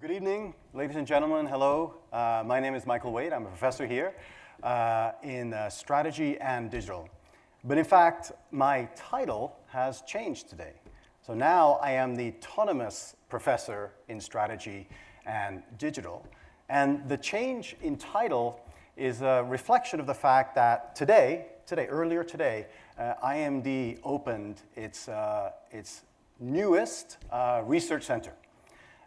Good evening, ladies and gentlemen. Hello. My name is Michael Wade. I'm a professor here in strategy and digital. But in fact, my title has changed today. So now I am the autonomous professor in strategy and digital. And the change in title is a reflection of the fact that earlier today, IMD opened its newest research center.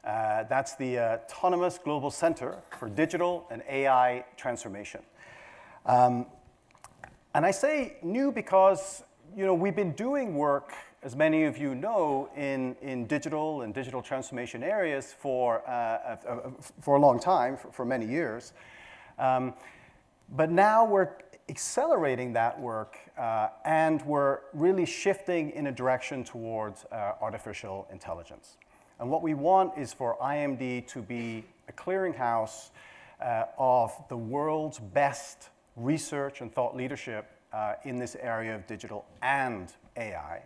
That's the Autonomous Global Center for Digital and AI Transformation. And I say new because we've been doing work, as many of you know, in digital and digital transformation areas for a long time, for many years. But now we're accelerating that work, and we're really shifting in a direction towards artificial intelligence. And what we want is for IMD to be a clearinghouse of the world's best research and thought leadership in this area of digital and AI.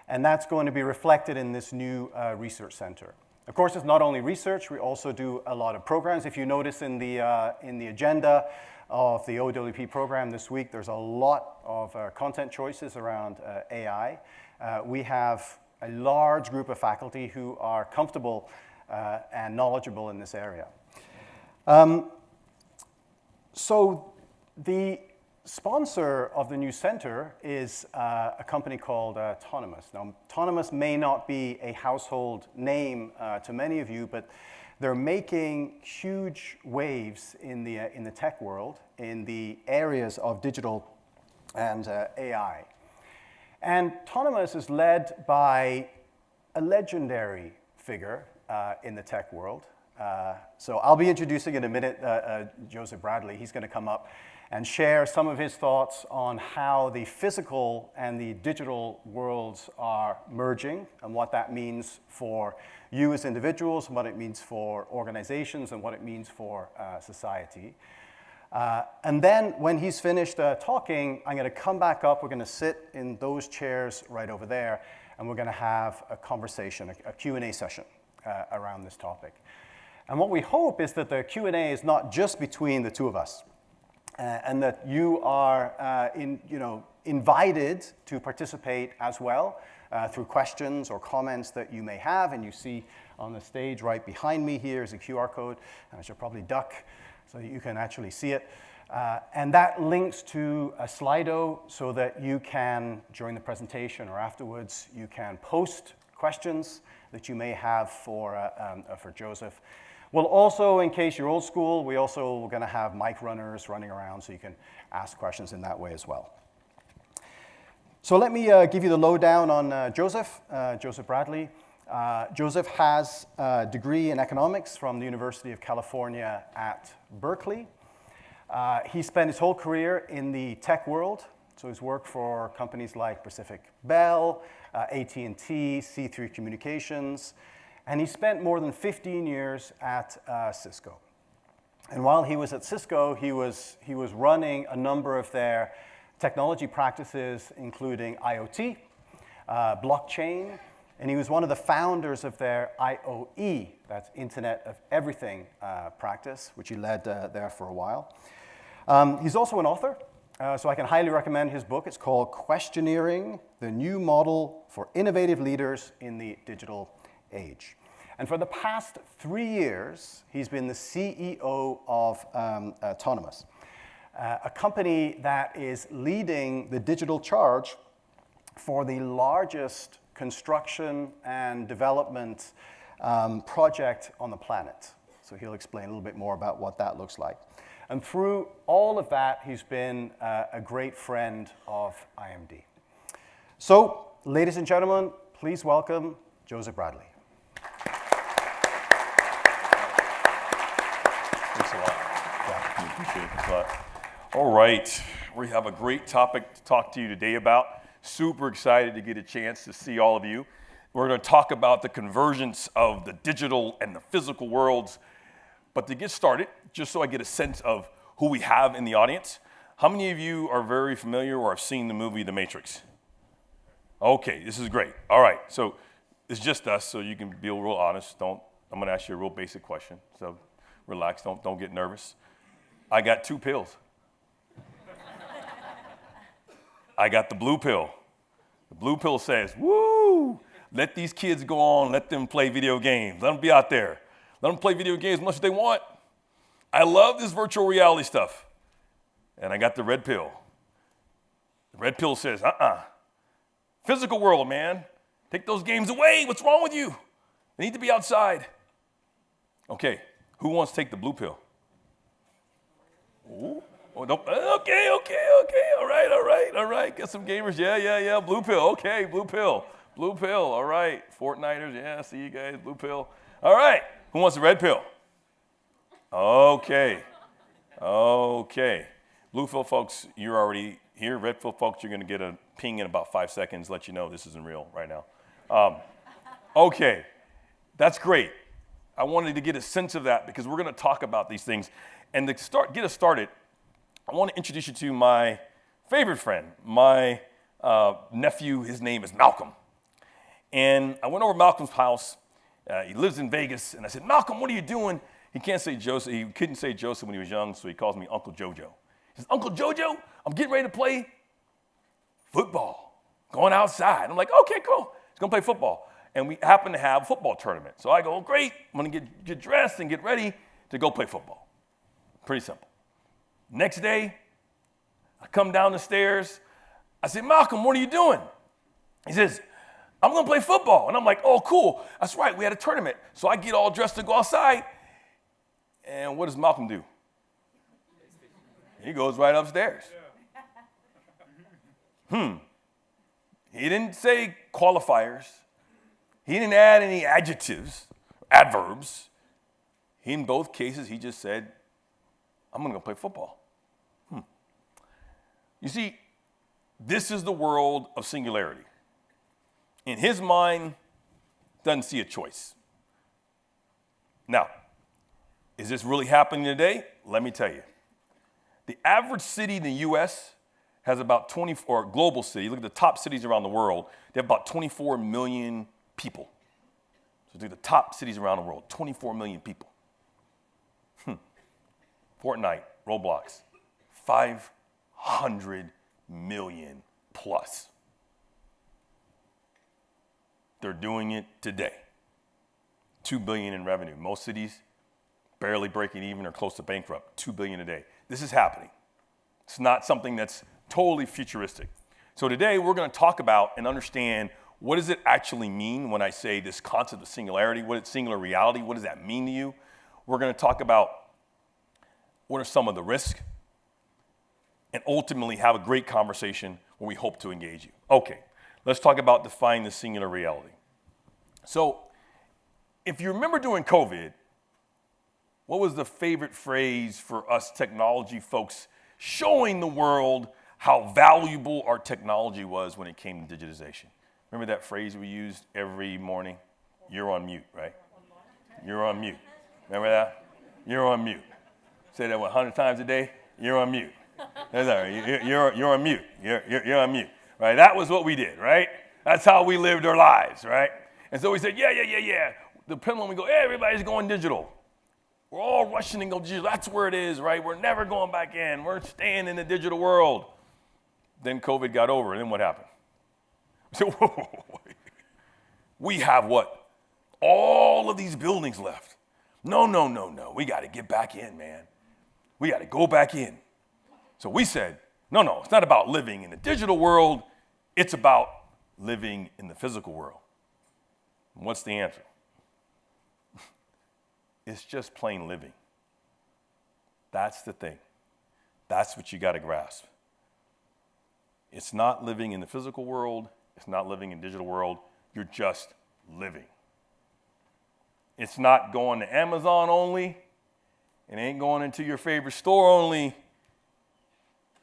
And that's going to be reflected in this new research center. Of course, it's not only research, we also do a lot of programs. If you notice in the agenda of the OWP program this week, there's a lot of content choices around AI. We have a large group of faculty who are comfortable and knowledgeable in this area. So the sponsor of the new center is a company called Autonomous. Now, Autonomous may not be a household name to many of you, but they're making huge waves in the tech world in the areas of digital and AI. And Autonomous is led by a legendary figure in the tech world. So I'll be introducing in a minute Joseph Bradley. He's going to come up and share some of his thoughts on how the physical and the digital worlds are merging and what that means for you as individuals, and what it means for organizations, and what it means for society. And then when he's finished talking, I'm going to come back up. We're going to sit in those chairs right over there, and we're going to have a conversation, a Q&A session around this topic. And what we hope is that the Q&A is not just between the two of us, and that you are invited to participate as well through questions or comments that you may have. And you see on the stage right behind me here is a QR code, and I should probably duck so that you can actually see it. And that links to a Slido so that you can, during the presentation or afterwards, you can post questions that you may have for Joseph. Well, also, in case you're old school, we're going to have mic runners running around so you can ask questions in that way as well. So let me give you the lowdown on Joseph Bradley. Joseph has a degree in economics from the University of California at Berkeley. He spent his whole career in the tech world. So he's worked for companies like Pacific Bell, AT&T, C3 Communications, and he spent more than 15 years at Cisco. And while he was at Cisco, he was running a number of their technology practices, including IoT, blockchain, and he was one of the founders of their IOE, that's Internet of Everything practice, which he led there for a while. He's also an author, so I can highly recommend his book. It's called Questioneering, the New Model for Innovative Leaders in the Digital Age. And for the past 3 years, he's been the CEO of Autonomous, a company that is leading the digital charge for the largest construction and development project on the planet. So he'll explain a little bit more about what that looks like. And through all of that, he's been a great friend of IMD. So, ladies and gentlemen, please welcome Joseph Bradley. Thanks a lot. Yeah, I appreciate it a lot. All right, we have a great topic to talk to you today about. Super excited to get a chance to see all of you. We're going to talk about the convergence of the digital and the physical worlds. But to get started, just so I get a sense of who we have in the audience, how many of you are very familiar or have seen the movie The Matrix? Okay, this is great. All right, so it's just us, so you can be real honest. Don't I'm gonna ask you a real basic question, so relax, don't get nervous. I got 2 pills. I got the blue pill. The blue pill says, woo, let these kids go on, let them play video games. Let them be out there. Let them play video games as much as they want. I love this virtual reality stuff. And I got the red pill. The red pill says, physical world, man. Take those games away. What's wrong with you? They need to be outside. Okay, who wants to take the blue pill? Ooh. Oh, don't, okay, all right. Got some gamers, yeah. Blue pill, okay, blue pill, all right. Fortniters, yeah, see you guys, blue pill. All right, who wants the red pill? Okay. Blue pill folks, you're already here. Red pill folks, you're gonna get a ping in about 5 seconds, let you know this isn't real right now. Okay, that's great. I wanted to get a sense of that because we're gonna talk about these things. And to get us started, I want to introduce you to my favorite friend, my nephew. His name is Malcolm. And I went over to Malcolm's house. He lives in Vegas. And I said, Malcolm, what are you doing? He can't say Joseph. He couldn't say Joseph when he was young, so he calls me Uncle Jojo. He says, Uncle Jojo, I'm getting ready to play football, going outside. I'm like, okay, cool. He's going to play football. And we happen to have a football tournament. So I go, oh, great. I'm going to get dressed and get ready to go play football. Pretty simple. Next day, I come down the stairs. I said, Malcolm, what are you doing? He says, I'm going to play football. And I'm like, oh, cool. That's right. We had a tournament. So I get all dressed to go outside. And what does Malcolm do? He goes right upstairs. He didn't say qualifiers. He didn't add any adjectives, adverbs. In both cases, he just said, I'm going to go play football. You see, this is the world of singularity. In his mind, doesn't see a choice. Now, is this really happening today? Let me tell you. The average city in the U.S. has about 24, global city, look at the top cities around the world, they have about 24 million people. So look at the top cities around the world, 24 million people. Fortnite, Roblox, 500 million plus. They're doing it today. 2 billion in revenue. Most cities barely breaking even or close to bankrupt. 2 billion a day. This is happening. It's not something that's totally futuristic. So today we're going to talk about and understand what does it actually mean when I say this concept of singularity, what is singular reality, what does that mean to you? We're going to talk about what are some of the risks, and ultimately have a great conversation where we hope to engage you. Okay, let's talk about defining the singular reality. So if you remember during COVID, what was the favorite phrase for us technology folks showing the world how valuable our technology was when it came to digitization? Remember that phrase we used every morning? You're on mute, right? You're on mute. Remember that? You're on mute. Say that 100 times a day? You're on mute. That's all right. You're on mute. You're on mute. Right? That was what we did, right? That's how we lived our lives, right? And so we said, yeah. The pendulum, we go, hey, everybody's going digital. We're all rushing and go digital. That's where it is, right? We're never going back in. We're staying in the digital world. Then COVID got over, and then what happened? We said, whoa. We have what? All of these buildings left. No. We got to get back in, man. We got to go back in. So we said, no, it's not about living in the digital world. It's about living in the physical world. And what's the answer? It's just plain living. That's the thing. That's what you got to grasp. It's not living in the physical world. It's not living in the digital world. You're just living. It's not going to Amazon only. It ain't going into your favorite store only.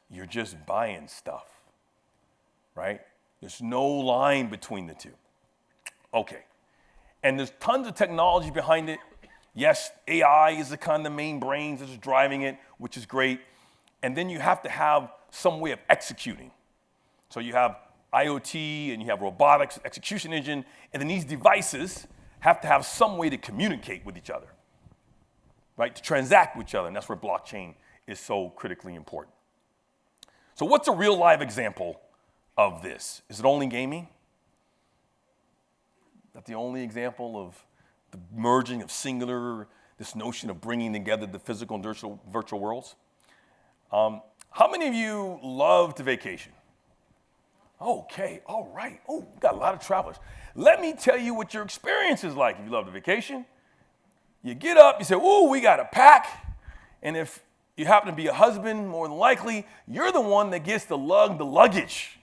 You're just buying stuff, right? There's no line between the two. Okay. And there's tons of technology behind it. Yes, AI is the kind of main brains that's driving it, which is great. And then you have to have some way of executing. So you have IoT and you have robotics, execution engine, and then these devices have to have some way to communicate with each other, right? To transact with each other, and that's where blockchain is so critically important. So what's a real live example of this? Is it only gaming? Is that the only example of the merging of singular, this notion of bringing together the physical and virtual worlds? How many of you love to vacation? Okay, all right. Oh, we've got a lot of travelers. Let me tell you what your experience is like if you love to vacation. You get up, you say, oh, we got to pack. And if you happen to be a husband, more than likely, you're the one that gets to lug the luggage.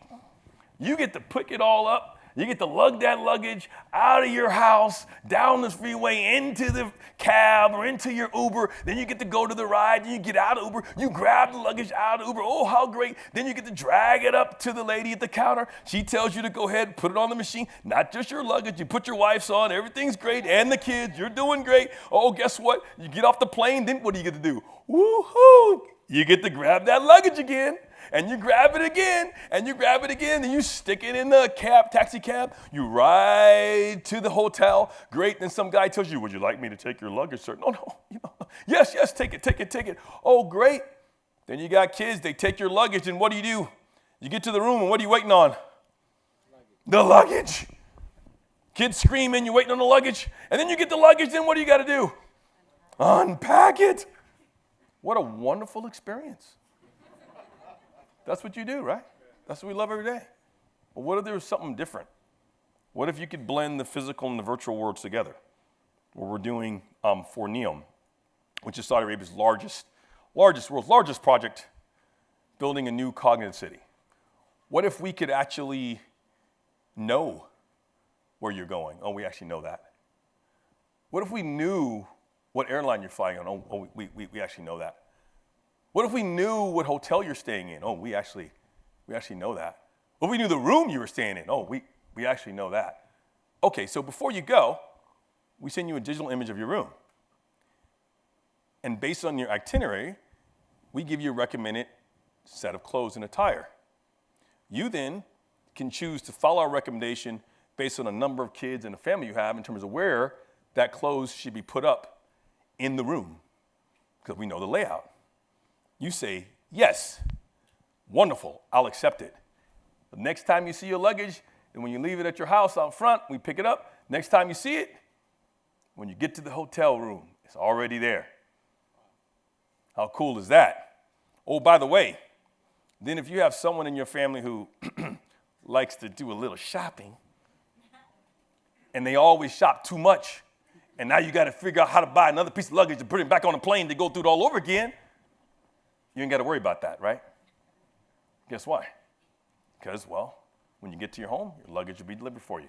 You get to pick it all up. You get to lug that luggage out of your house, down the freeway, into the cab or into your Uber. Then you get to go to the ride. Then you get out of Uber. You grab the luggage out of Uber. Oh, how great. Then you get to drag it up to the lady at the counter. She tells you to go ahead, put it on the machine. Not just your luggage. You put your wife's on. Everything's great. And the kids. You're doing great. Oh, guess what? You get off the plane. Then what do you get to do? Woo-hoo. You get to grab that luggage again. And you grab it again, and you grab it again, and you stick it in the taxi cab. You ride to the hotel. Great. Then some guy tells you, would you like me to take your luggage, sir? No. Yes, take it. Oh, great. Then you got kids. They take your luggage, and what do? You get to the room, and what are you waiting on? The luggage. Kids screaming, you're waiting on the luggage. And then you get the luggage, then what do you got to do? Unpack it. What a wonderful experience. That's what you do, right? That's what we love every day. But what if there was something different? What if you could blend the physical and the virtual worlds together? What we're doing for NEOM, which is Saudi Arabia's world's largest project, building a new cognitive city. What if we could actually know where you're going? Oh, we actually know that. What if we knew what airline you're flying on? Oh, we actually know that. What if we knew what hotel you're staying in? Oh, we actually know that. What if we knew the room you were staying in? Oh, we actually know that. Okay, so before you go, we send you a digital image of your room. And based on your itinerary, we give you a recommended set of clothes and attire. You then can choose to follow our recommendation based on a number of kids and a family you have in terms of where that clothes should be put up in the room, because we know the layout. You say, yes, wonderful, I'll accept it. The next time you see your luggage, and when you leave it at your house out front, we pick it up. Next time you see it, when you get to the hotel room, it's already there. How cool is that? Oh, by the way, then if you have someone in your family who likes to do a little shopping, and they always shop too much, and now you got to figure out how to buy another piece of luggage to put it back on the plane to go through it all over again, you ain't got to worry about that, right? Guess why? Because, well, when you get to your home, your luggage will be delivered for you.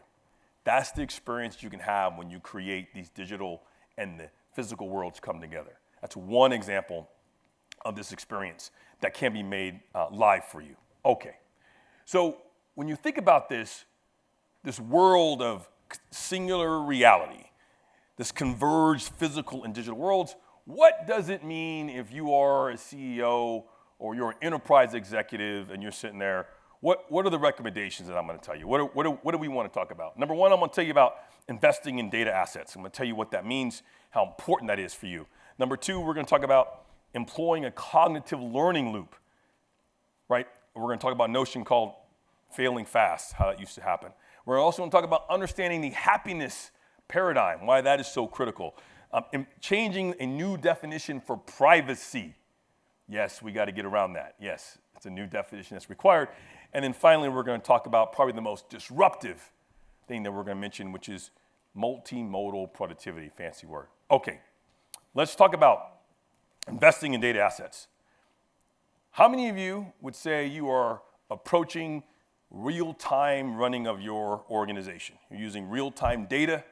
That's the experience you can have when you create these digital and the physical worlds come together. That's one example of this experience that can be made live for you. Okay, so when you think about this world of singular reality, this converged physical and digital worlds, what does it mean if you are a CEO or you're an enterprise executive and you're sitting there? What are the recommendations that I'm going to tell you? What do we want to talk about? Number one, I'm going to tell you about investing in data assets. I'm going to tell you what that means, how important that is for you. Number two, we're going to talk about employing a cognitive learning loop, right? We're going to talk about a notion called failing fast, how that used to happen. We're also going to talk about understanding the happiness paradigm, why that is so critical. Changing a new definition for privacy. Yes, we got to get around that. Yes, it's a new definition that's required. And then finally, we're going to talk about probably the most disruptive thing that we're going to mention, which is multimodal productivity, fancy word. Okay, let's talk about investing in data assets. How many of you would say you are approaching real-time running of your organization? You're using real-time data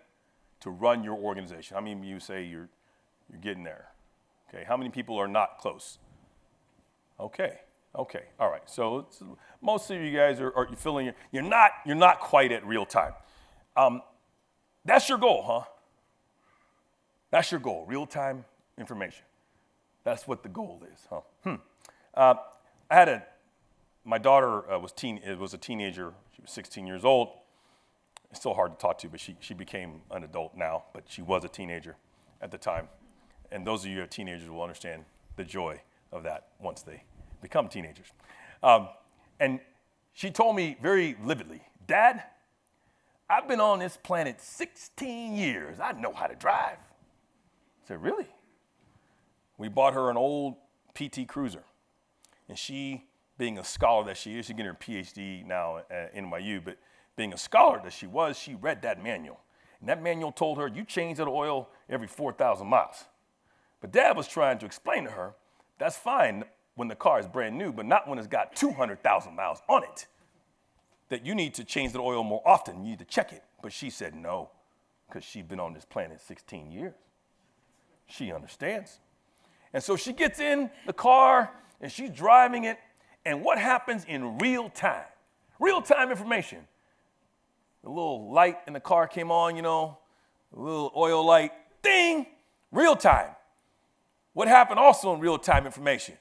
to run your organization. How many of you say you're getting there? Okay, how many people are not close? Okay, all right. So most of you guys are feeling you're not quite at real time. That's your goal, huh? That's your goal, real time information. That's what the goal is, huh? My daughter was a teenager. She was 16 years old. It's still hard to talk to, but she became an adult now, but she was a teenager at the time. And those of you who are teenagers will understand the joy of that once they become teenagers. And she told me very vividly, Dad, I've been on this planet 16 years. I know how to drive. I said, really? We bought her an old PT Cruiser. And she, being a scholar that she is, she's getting her PhD now at NYU, but being a scholar that she was, she read that manual. And that manual told her, you change that oil every 4,000 miles. But Dad was trying to explain to her, that's fine when the car is brand new, but not when it's got 200,000 miles on it. That you need to change the oil more often, you need to check it. But she said no, because she's been on this planet 16 years. She understands. And so she gets in the car and she's driving it, and what happens in real time? Real-time information. The little light in the car came on, a little oil light, ding, real time. What happened also in real-time information?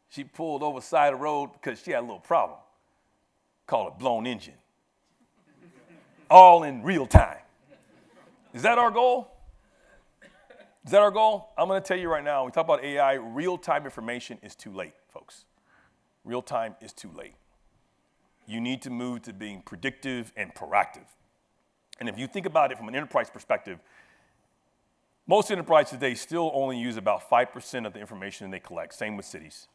She pulled over the side of the road because she had a little problem. Called a blown engine. All in real time. Is that our goal? Is that our goal? I'm going to tell you right now, when we talk about AI, real-time information is too late, folks. Real time is too late. You need to move to being predictive and proactive. And if you think about it from an enterprise perspective, most enterprises today still only use about 5% of the information they collect, same with cities.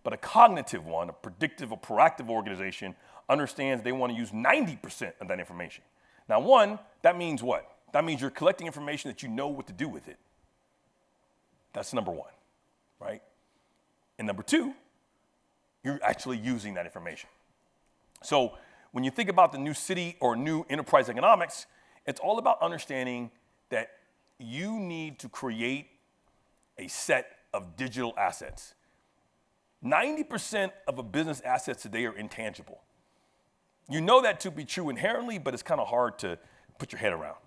But a cognitive one, a predictive or proactive organization, understands they want to use 90% of that information. Now, one, that means what? That means you're collecting information that you know what to do with it. That's number one, right? And number two, you're actually using that information. So when you think about the new city or new enterprise economics, it's all about understanding that you need to create a set of digital assets. 90% of a business assets today are intangible. You know that to be true inherently, but it's kind of hard to put your head around.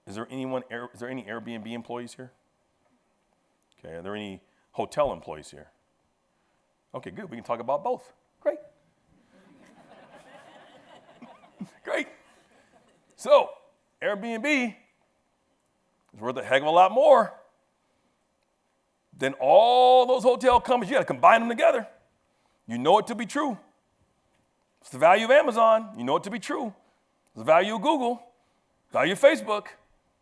Is there any Airbnb employees here? Okay, are there any hotel employees here? Okay, good, we can talk about both. Great. Great. So, Airbnb is worth a heck of a lot more than all those hotel companies. You got to combine them together. You know it to be true. It's the value of Amazon. You know it to be true. It's the value of Google, value of Facebook.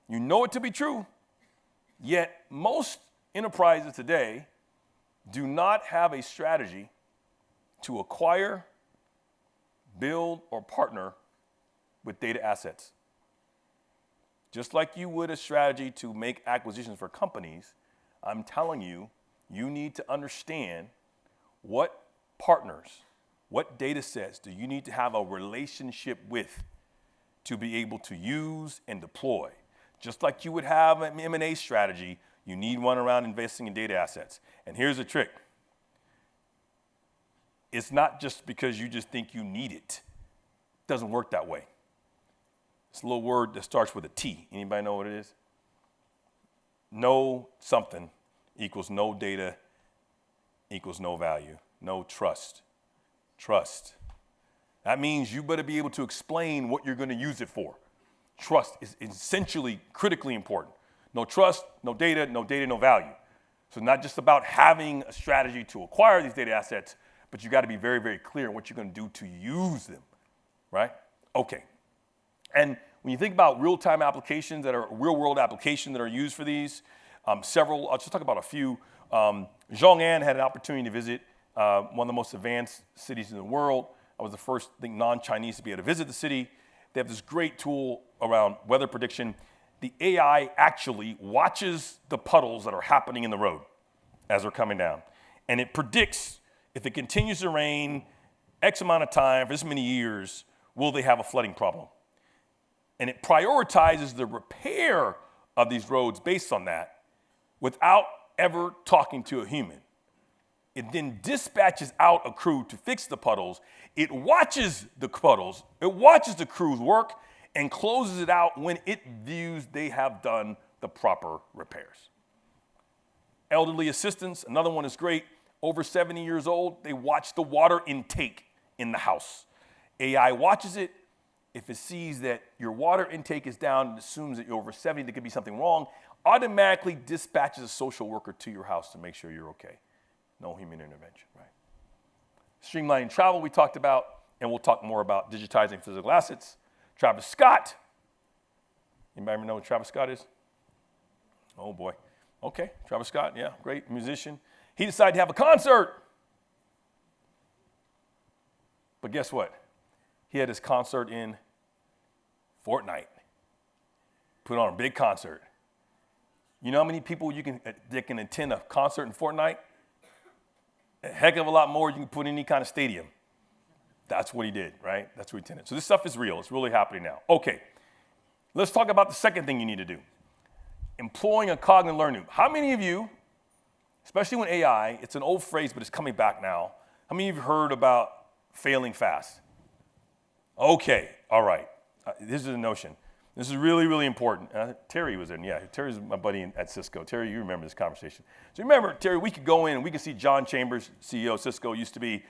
You know it to be true. Yet most enterprises today do not have a strategy to acquire, build, or partner with data assets. Just like you would a strategy to make acquisitions for companies, I'm telling you, you need to understand what partners, what data sets do you need to have a relationship with to be able to use and deploy. Just like you would have an M&A strategy, you need one around investing in data assets. And here's the trick. It's not just because you just think you need it. It doesn't work that way. It's a little word that starts with a T. Anybody know what it is? No something equals no data equals no value. No trust. Trust. That means you better be able to explain what you're going to use it for. Trust is essentially critically important. No trust, no data, no value. So not just about having a strategy to acquire these data assets, but you got to be very, very clear on what you're going to do to use them, right? Okay. And when you think about real-time applications that are real-world applications that are used for these, several, I'll just talk about a few. Zhong'an had an opportunity to visit one of the most advanced cities in the world. I was the first, I think, non-Chinese to be able to visit the city. They have this great tool around weather prediction. The AI actually watches the puddles that are happening in the road as they're coming down. And it predicts if it continues to rain X amount of time for this many years, will they have a flooding problem? And it prioritizes the repair of these roads based on that without ever talking to a human. It then dispatches out a crew to fix the puddles. It watches the puddles. It watches the crew's work and closes it out when it views they have done the proper repairs. Elderly assistance, another one is great. Over 70 years old, they watch the water intake in the house. AI watches it. if it sees that your water intake is down and assumes that you're over 70, there could be something wrong, automatically dispatches a social worker to your house to make sure you're okay. No human intervention, right? Streamlining travel we talked about, and we'll talk more about digitizing physical assets. Travis Scott. Anybody know what Travis Scott is? Oh boy. Okay, Travis Scott, yeah, great musician. He decided to have a concert. But guess what? He had his concert in Fortnite. Put on a big concert. You know how many people that can attend a concert in Fortnite? A heck of a lot more you can put in any kind of stadium. That's what he did, right? That's what he intended. So this stuff is real. It's really happening now. Okay, let's talk about the second thing you need to do. Employing a cognitive learning loop. How many of you, especially when AI, it's an old phrase, but it's coming back now. How many of you have heard about failing fast? Okay, all right. This is a notion. This is really, really important. Terry was in, yeah. Terry's my buddy at Cisco. Terry, you remember this conversation. So remember, Terry, we could go in and we could see John Chambers, CEO of Cisco, used to be.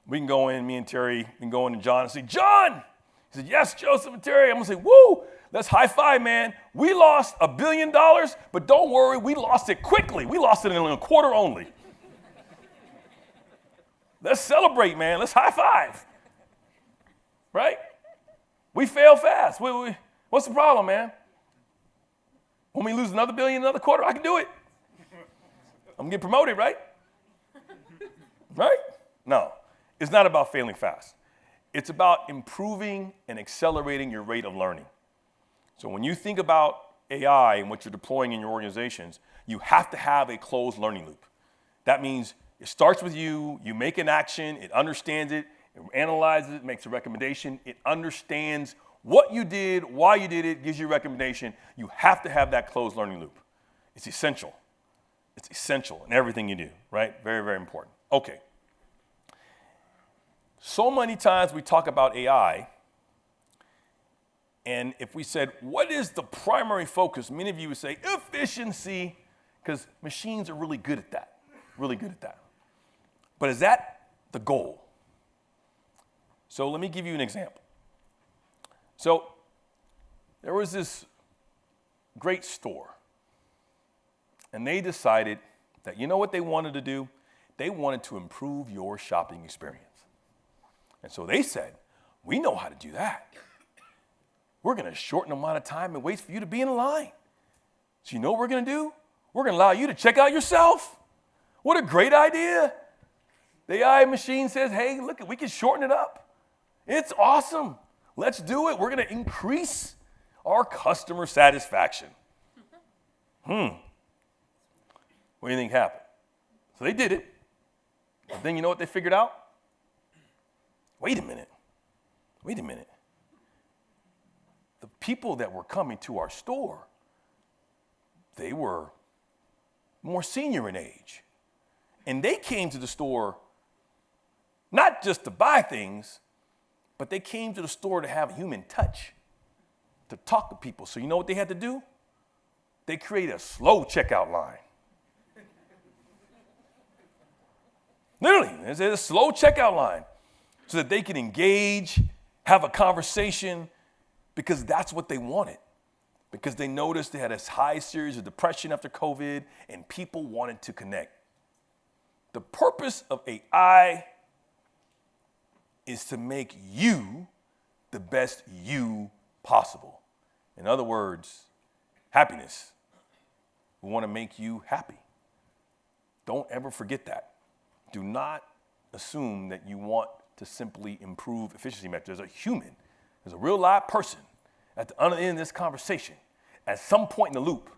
We can go in, me and Terry, we can go in to John and say, John! He said, yes, Joseph and Terry. I'm going to say, woo! Let's high five, man. We lost $1 billion, but don't worry, we lost it quickly. We lost it in a quarter only. Let's celebrate, man. Let's high five. Right? We fail fast. What's the problem, man? When we lose another billion, another quarter, I can do it. I'm gonna get promoted, right? Right? No, it's not about failing fast. It's about improving and accelerating your rate of learning. So when you think about AI and what you're deploying in your organizations, you have to have a closed learning loop. That means it starts with you, you make an action, it understands it, it analyzes it, makes a recommendation, it understands what you did, why you did it, gives you a recommendation. You have to have that closed learning loop. It's essential. It's essential in everything you do, right? Very, very important. Okay. So many times we talk about AI, and if we said, what is the primary focus? Many of you would say efficiency, because machines are really good at that, really good at that. But is that the goal? So let me give you an example. So there was this great store, and they decided that, you know what they wanted to do? They wanted to improve your shopping experience. And so they said, we know how to do that. We're going to shorten the amount of time it waits for you to be in line. So you know what we're going to do? We're going to allow you to check out yourself. What a great idea. The AI machine says, hey, look, we can shorten it up. It's awesome. Let's do it. We're going to increase our customer satisfaction. What do you think happened? So they did it. But then you know what they figured out? Wait a minute. The people that were coming to our store, they were more senior in age. And they came to the store not just to buy things, but they came to the store to have human touch, to talk to people. So you know what they had to do? They created a slow checkout line. Literally, there's a slow checkout line so that they could engage, have a conversation, because that's what they wanted. Because they noticed they had this high series of depression after COVID, and people wanted to connect. The purpose of AI is to make you the best you possible. In other words, happiness. We want to make you happy. Don't ever forget that. Do not assume that you want to simply improve efficiency metrics. There's a human, there's a real live person at the other end of this conversation at some point in the loop.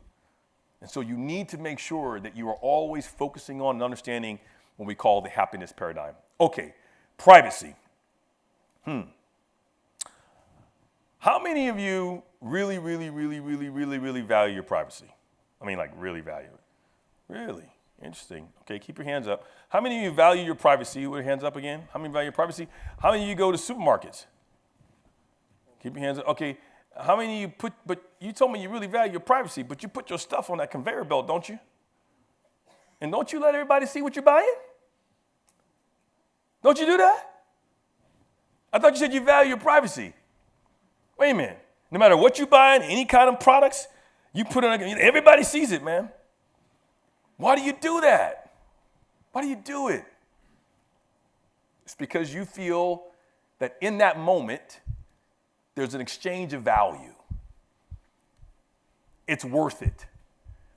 And so you need to make sure that you are always focusing on and understanding what we call the happiness paradigm. Okay, privacy. How many of you really value your privacy? I mean, like really value it. Really? Interesting. Okay, keep your hands up. How many of you value your privacy? Put your hands up again. How many value your privacy? How many of you go to supermarkets? Keep your hands up. Okay, how many of you but you told me you really value your privacy, but you put your stuff on that conveyor belt, don't you? And don't you let everybody see what you're buying? Don't you do that? I thought you said you value your privacy. Wait a minute. No matter what you buy, any kind of products, you put it on, everybody sees it, man. Why do you do that? Why do you do it? It's because you feel that in that moment, there's an exchange of value. It's worth it.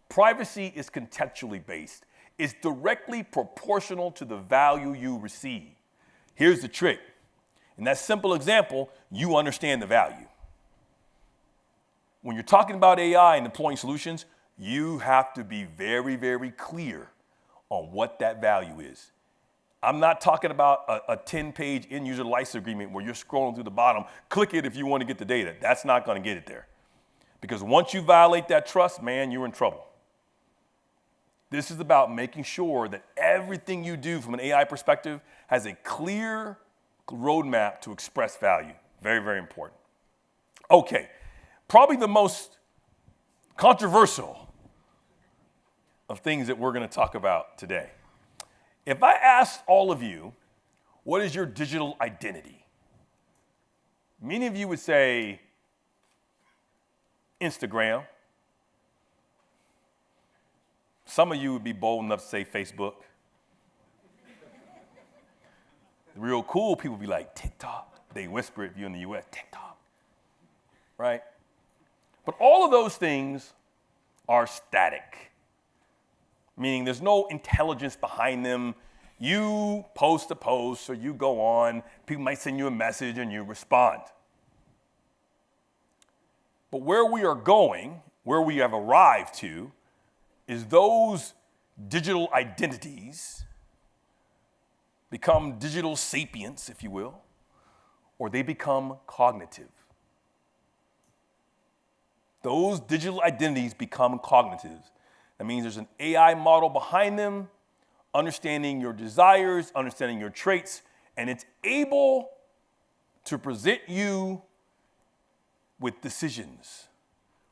Privacy is contextually based. It's directly proportional to the value you receive. Here's the trick. In that simple example, you understand the value. When you're talking about AI and deploying solutions, you have to be very, very clear on what that value is. I'm not talking about a 10-page end-user license agreement where you're scrolling through the bottom. Click it if you want to get the data. That's not going to get it there. Because once you violate that trust, man, you're in trouble. This is about making sure that everything you do from an AI perspective has a clear roadmap to express value. Very, very important. Okay, probably the most controversial of things that we're going to talk about today. If I asked all of you, what is your digital identity? Many of you would say Instagram. Some of you would be bold enough to say Facebook. The real cool people would be like TikTok. They whisper it if you're in the US, TikTok, right? But all of those things are static, meaning there's no intelligence behind them. You post a post or you go on, people might send you a message and you respond. But where we are going, where we have arrived to, is those digital identities become digital sapience, if you will, or they become cognitive. Those digital identities become cognitive. That means there's an AI model behind them, understanding your desires, understanding your traits, and it's able to present you with decisions,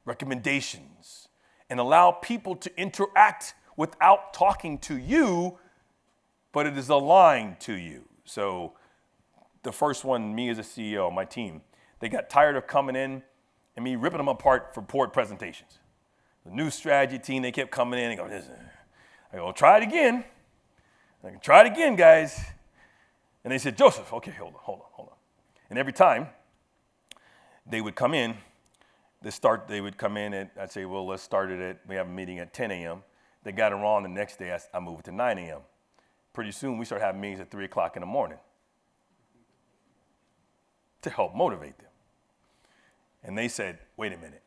recommendations, and allow people to interact without talking to you, but it is aligned to you. So the first one, me as a CEO, my team, they got tired of coming in and me ripping them apart for board presentations. The new strategy team, they kept coming in and going, I go, try it again. I can try it again, guys. And they said, Joseph, okay, hold on. And every time they would come in, they would come in and I'd say, well, let's start it we have a meeting at 10 a.m. They got it wrong the next day, I moved it to 9 a.m. Pretty soon we started having meetings at 3 o'clock in the morning to help motivate them. And they said, wait a minute,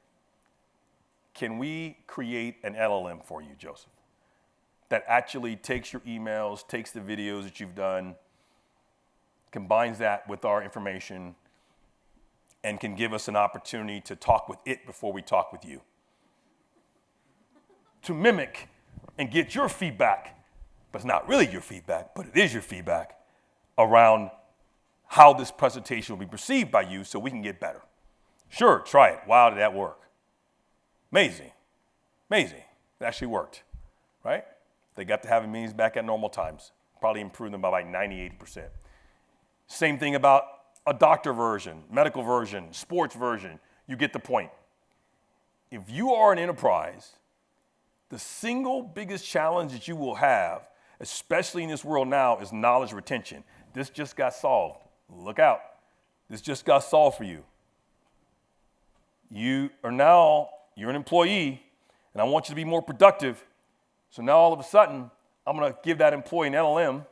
can we create an LLM for you, Joseph, that actually takes your emails, takes the videos that you've done, combines that with our information, and can give us an opportunity to talk with it before we talk with you. To mimic and get your feedback, but it's not really your feedback, but it is your feedback around how this presentation will be perceived by you so we can get better. Sure, try it. Wow, did that work? Amazing. It actually worked, right? They got to having meetings back at normal times. Probably improved them by like 98%. Same thing about a doctor version, medical version, sports version. You get the point. If you are an enterprise, the single biggest challenge that you will have, especially in this world now, is knowledge retention. This just got solved. Look out. This just got solved for you. You're an employee, and I want you to be more productive. So now all of a sudden, I'm going to give that employee an LLM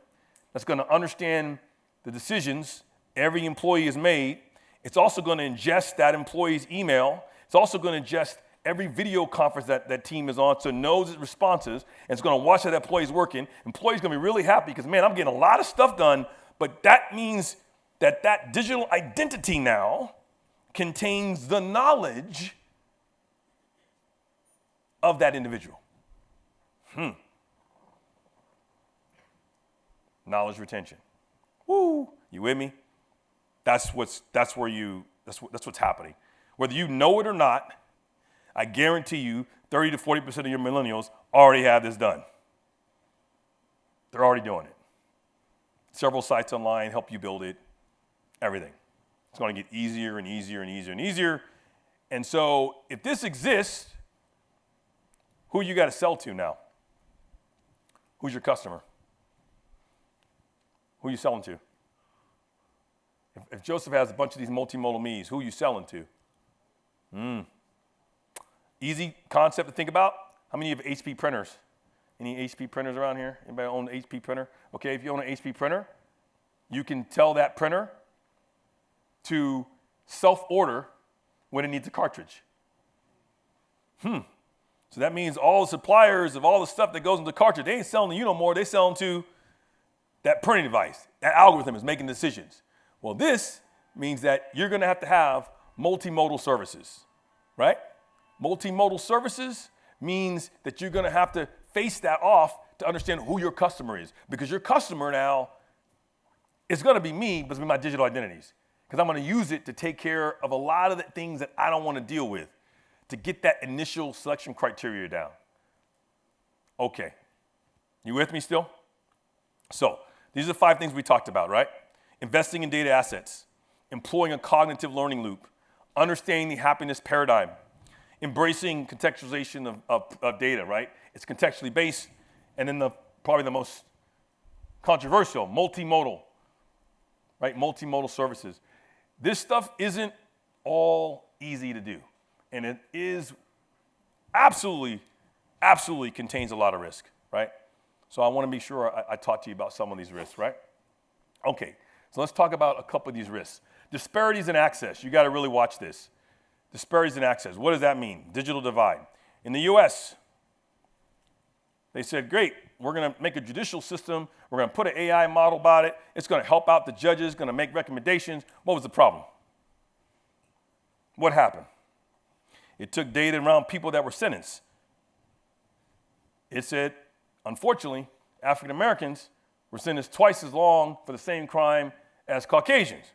that's going to understand the decisions every employee has made. It's also going to ingest that employee's email. It's also going to ingest every video conference that team is on, so it knows its responses, and it's going to watch how that employee's working. Employee's going to be really happy because, man, I'm getting a lot of stuff done, but that means that digital identity now contains the knowledge of that individual. Knowledge retention. Woo, you with me? That's what's happening. Whether you know it or not, I guarantee you 30 to 40% of your millennials already have this done. They're already doing it. Several sites online help you build it, everything. It's going to get easier and easier and easier and easier. And so if this exists, who you got to sell to now? Who's your customer? Who are you selling to? If Joseph has a bunch of these multimodal me's, who are you selling to? Easy concept to think about. How many of you have HP printers? Any HP printers around here? Anybody own an HP printer? Okay, if you own an HP printer, you can tell that printer to self-order when it needs a cartridge. So that means all the suppliers of all the stuff that goes into the cartridge, they ain't selling to you no more, they selling to that printing device. That algorithm is making decisions. Well, this means that you're gonna have to have multimodal services, right? Multimodal services means that you're gonna have to face that off to understand who your customer is. Because your customer now is gonna be me, but it's gonna be my digital identities. Because I'm gonna use it to take care of a lot of the things that I don't wanna deal with, to get that initial selection criteria down. Okay, you with me still? So, these are the 5 things we talked about, right? Investing in data assets, employing a cognitive learning loop, understanding the happiness paradigm, embracing contextualization of data, right? It's contextually based, and then probably the most controversial, multimodal, right? Multimodal services. This stuff isn't all easy to do, and it is absolutely contains a lot of risk, right? So I want to be sure I talk to you about some of these risks, right? Okay, so let's talk about a couple of these risks. Disparities in access. You got to really watch this. Disparities in access. What does that mean? Digital divide. In the US, they said, great, we're going to make a judicial system. We're going to put an AI model about it. It's going to help out the judges, going to make recommendations. What was the problem? What happened? It took data around people that were sentenced. It said, unfortunately, African Americans were sentenced twice as long for the same crime as Caucasians.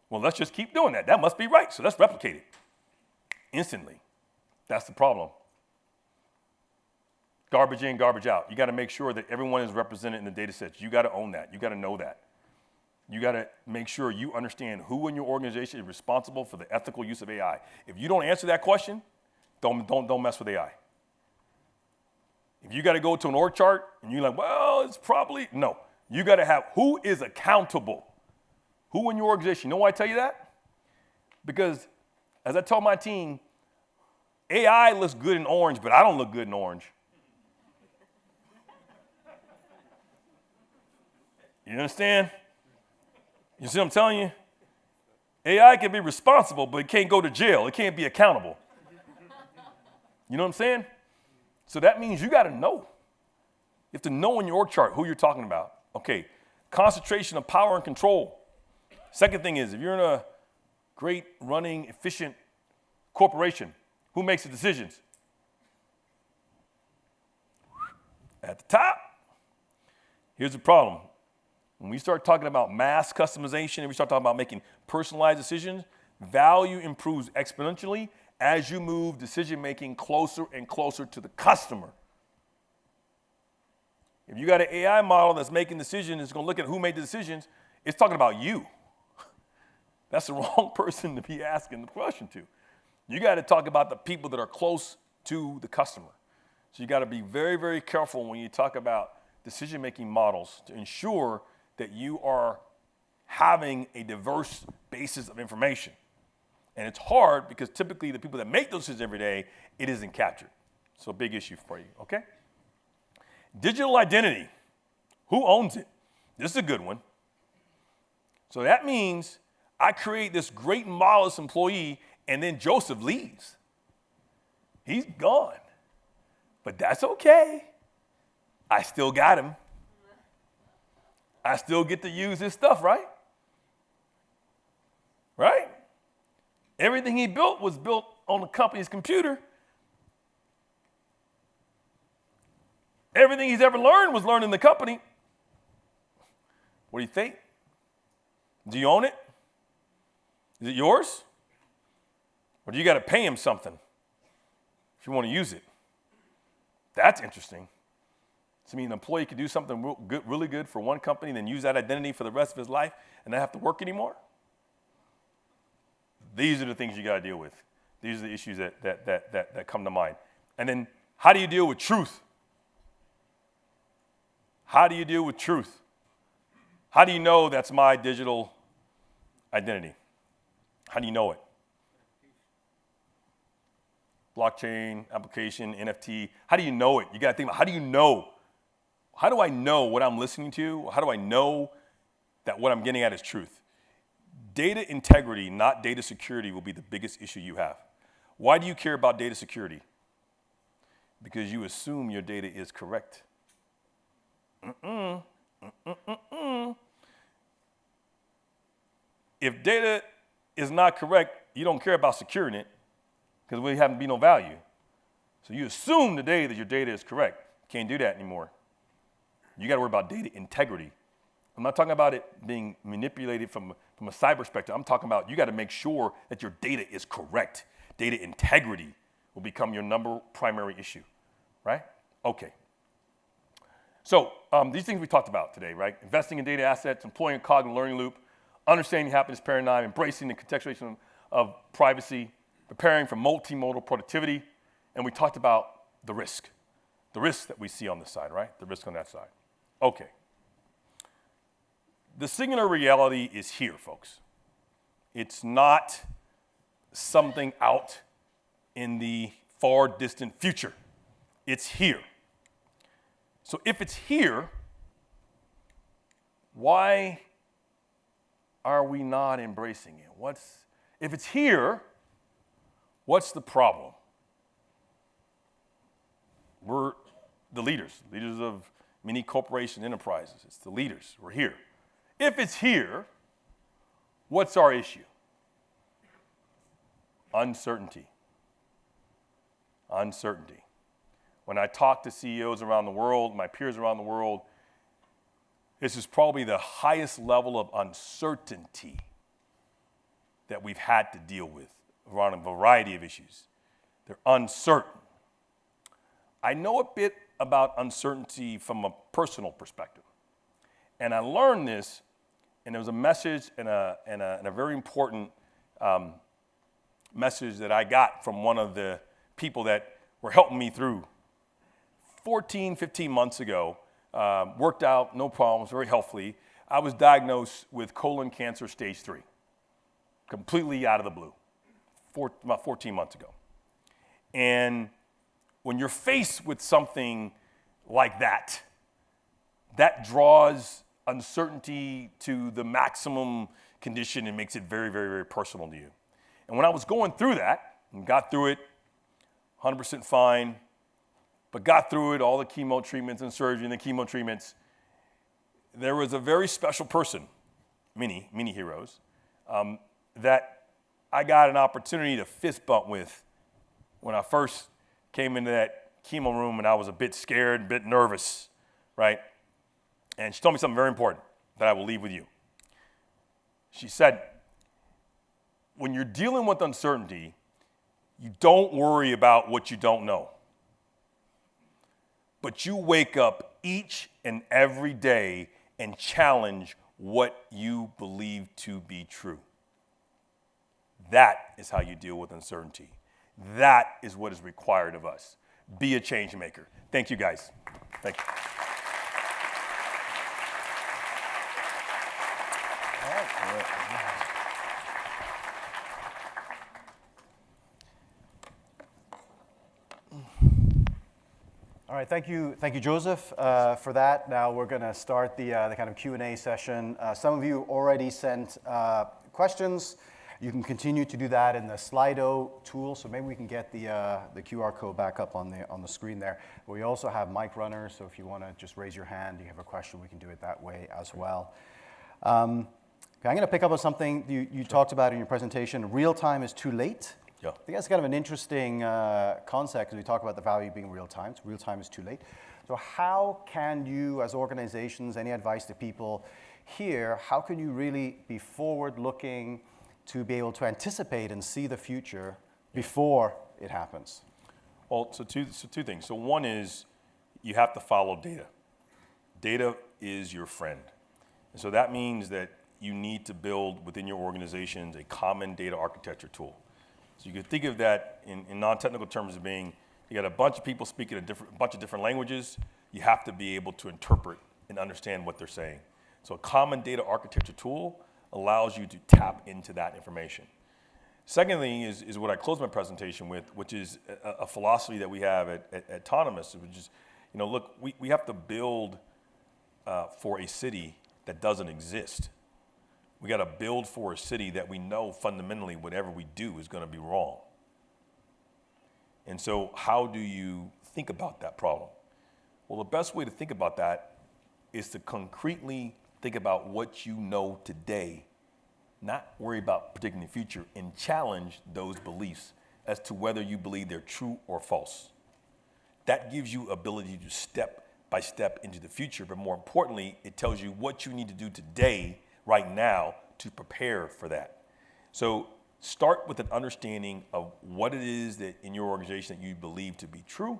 Well, let's just keep doing that. That must be right. So let's replicate it instantly. That's the problem. Garbage in, garbage out. You got to make sure that everyone is represented in the data sets. You got to own that. You got to know that. You got to make sure you understand who in your organization is responsible for the ethical use of AI. If you don't answer that question, don't mess with AI. If you got to go to an org chart and you're like, well, it's probably, no. You got to have who is accountable. Who in your organization? You know why I tell you that? Because as I tell my team, AI looks good in orange, but I don't look good in orange. You understand? You see what I'm telling you? AI can be responsible, but it can't go to jail. It can't be accountable. You know what I'm saying? So that means you got to know. You have to know in your org chart who you're talking about. Okay, concentration of power and control. Second thing is, if you're in a great running, efficient corporation, who makes the decisions? At the top. Here's the problem. When we start talking about mass customization and we start talking about making personalized decisions, value improves exponentially as you move decision-making closer and closer to the customer. If you got an AI model that's making decisions, it's going to look at who made the decisions, it's talking about you. That's the wrong person to be asking the question to. You got to talk about the people that are close to the customer. So you got to be very, very careful when you talk about decision-making models to ensure that you are having a diverse basis of information. And it's hard because typically the people that make those decisions every day, it isn't captured. So a big issue for you, okay? Digital identity. Who owns it? This is a good one. So that means I create this great modelless employee and then Joseph leaves. He's gone. But that's okay. I still got him. I still get to use his stuff, right? Right? Everything he built was built on the company's computer. Everything he's ever learned was learned in the company. What do you think? Do you own it? Is it yours? Or do you got to pay him something if you want to use it? That's interesting. So I mean, an employee could do something really good for one company and then use that identity for the rest of his life and not have to work anymore? These are the things you got to deal with. These are the issues that come to mind. And then how do you deal with truth? How do you deal with truth? How do you know that's my digital identity? How do you know it? Blockchain, application, NFT. How do you know it? You got to think about, how do you know? How do I know what I'm listening to? How do I know that what I'm getting at is truth? Data integrity, not data security, will be the biggest issue you have. Why do you care about data security? Because you assume your data is correct. If data is not correct, you don't care about securing it because we haven't be no value. So you assume today that your data is correct. Can't do that anymore. You got to worry about data integrity. I'm not talking about it being manipulated from a cyber perspective. I'm talking about you got to make sure that your data is correct. Data integrity will become your primary issue, right? Okay. So these things we talked about today, right? Investing in data assets, employing a cognitive learning loop, understanding the happiness paradigm, embracing the contextualization of privacy, preparing for multimodal productivity, and we talked about the risk that we see on this side, right? The risk on that side. Okay. The singular reality is here, folks. It's not something out in the far distant future. It's here. So if it's here, why are we not embracing it? If it's here, what's the problem? We're the leaders of many corporation enterprises. It's the leaders. We're here. If it's here, what's our issue? Uncertainty. Uncertainty. When I talk to CEOs around the world, my peers around the world, this is probably the highest level of uncertainty that we've had to deal with around a variety of issues. They're uncertain. I know a bit about uncertainty from a personal perspective. And I learned this, and there was a message and a very important message that I got from one of the people that were helping me through. 14, 15 months ago, worked out, no problems, very healthily. I was diagnosed with colon cancer stage 3, completely out of the blue, about 14 months ago. And when you're faced with something like that, that draws uncertainty to the maximum condition and makes it very, very, very personal to you. And when I was going through that, and got through it, 100% fine, but got through it, all the chemo treatments and surgery and the chemo treatments, there was a very special person, many heroes, that I got an opportunity to fist bump with when I first came into that chemo room, and I was a bit scared, a bit nervous, right? And she told me something very important that I will leave with you. She said, when you're dealing with uncertainty, you don't worry about what you don't know. But you wake up each and every day and challenge what you believe to be true. That is how you deal with uncertainty. That is what is required of us. Be a change maker. Thank you, guys. Thank you. All right, thank you, Joseph, for that. Now we're going to start the kind of Q&A session. Some of you already sent questions. You can continue to do that in the Slido tool, so maybe we can get the QR code back up on the screen there. We also have mic runners, so if you want to just raise your hand, you have a question, we can do it that way as well. I'm going to pick up on something you talked about in your presentation. Real time is too late. Yeah. I think that's kind of an interesting concept because we talk about the value being real time. So real time is too late. So how can you, as organizations, any advice to people here, how can you really be forward-looking to be able to anticipate and see the future before it happens? Well, so two things. So one is you have to follow data. Data is your friend. And so that means that you need to build within your organizations a common data architecture tool. So you can think of that in non-technical terms as being, you got a bunch of people speaking a bunch of different languages. You have to be able to interpret and understand what they're saying. So a common data architecture tool allows you to tap into that information. Second thing is what I close my presentation with, which is a philosophy that we have at Autonomous, which is, look, we have to build for a city that doesn't exist. We got to build for a city that we know fundamentally whatever we do is going to be wrong. And so how do you think about that problem? Well, the best way to think about that is to concretely think about what you know today, not worry about predicting the future, and challenge those beliefs as to whether you believe they're true or false. That gives you ability to step by step into the future, but more importantly, it tells you what you need to do today, right now, to prepare for that. So start with an understanding of what it is that in your organization that you believe to be true.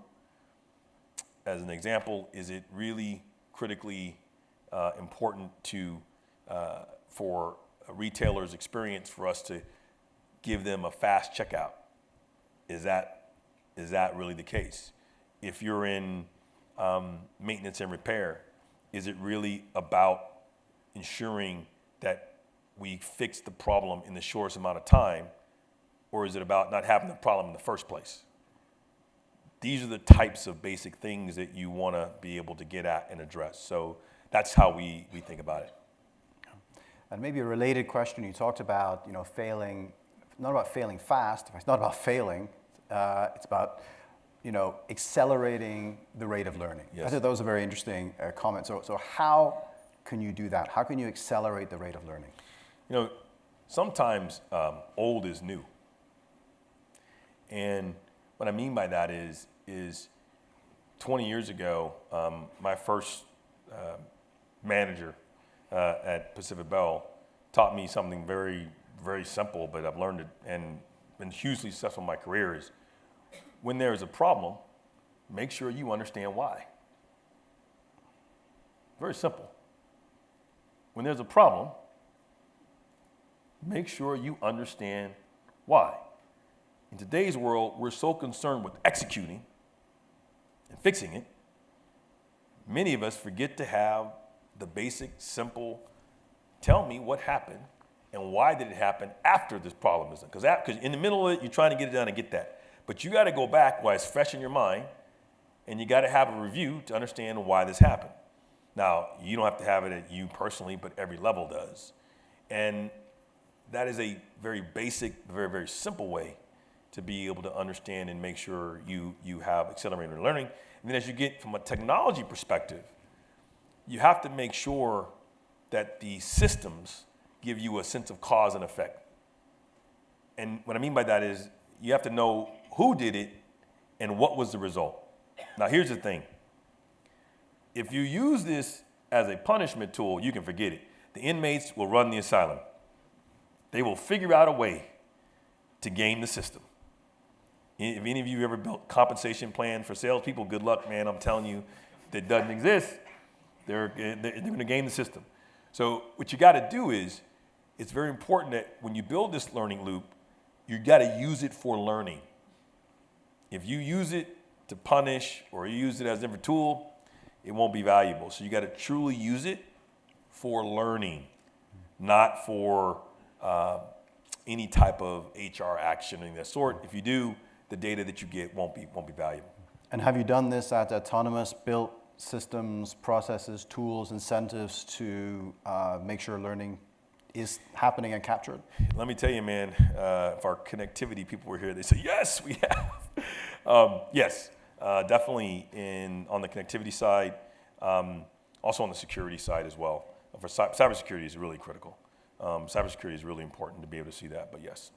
As an example, is it really critically important for a retailer's experience for us to give them a fast checkout? Is that really the case? If you're in maintenance and repair, is it really about ensuring that we fix the problem in the shortest amount of time, or is it about not having the problem in the first place? These are the types of basic things that you want to be able to get at and address. So that's how we think about it. And maybe a related question, you talked about failing, not about failing fast, it's not about failing, it's about accelerating the rate of learning. Yes. I thought that was a very interesting comment. So how can you do that? How can you accelerate the rate of learning? Sometimes old is new. And what I mean by that is 20 years ago, my first manager at Pacific Bell taught me something very, very simple, but I've learned it and been hugely successful in my career is when there is a problem, make sure you understand why. Very simple. When there's a problem, make sure you understand why. In today's world, we're so concerned with executing and fixing it, many of us forget to have the basic, simple, tell me what happened and why did it happen after this problem is done. Because in the middle of it, you're trying to get it done and get that. But you got to go back while it's fresh in your mind, and you got to have a review to understand why this happened. Now, you don't have to have it at you personally, but every level does. And that is a very basic, very, very simple way to be able to understand and make sure you have accelerated learning. And then as you get from a technology perspective, you have to make sure that the systems give you a sense of cause and effect. And what I mean by that is you have to know who did it and what was the result. Now here's the thing. If you use this as a punishment tool, you can forget it. The inmates will run the asylum. They will figure out a way to game the system. If any of you ever built compensation plan for salespeople, good luck, man. I'm telling you, that doesn't exist. They're going to game the system. So what you got to do is, it's very important that when you build this learning loop, you got to use it for learning. If you use it to punish or you use it as a different tool, it won't be valuable. So you got to truly use it for learning, not for any type of HR action of that sort. If you do, the data that you get won't be valuable. And have you done this at Autonomous, built systems, processes, tools, incentives to make sure learning is happening and captured? Let me tell you, man, if our connectivity people were here, they say, yes, we have. Yes, definitely on the connectivity side, also on the security side as well. For cybersecurity is really critical. Cybersecurity is really important to be able to see that, but yes.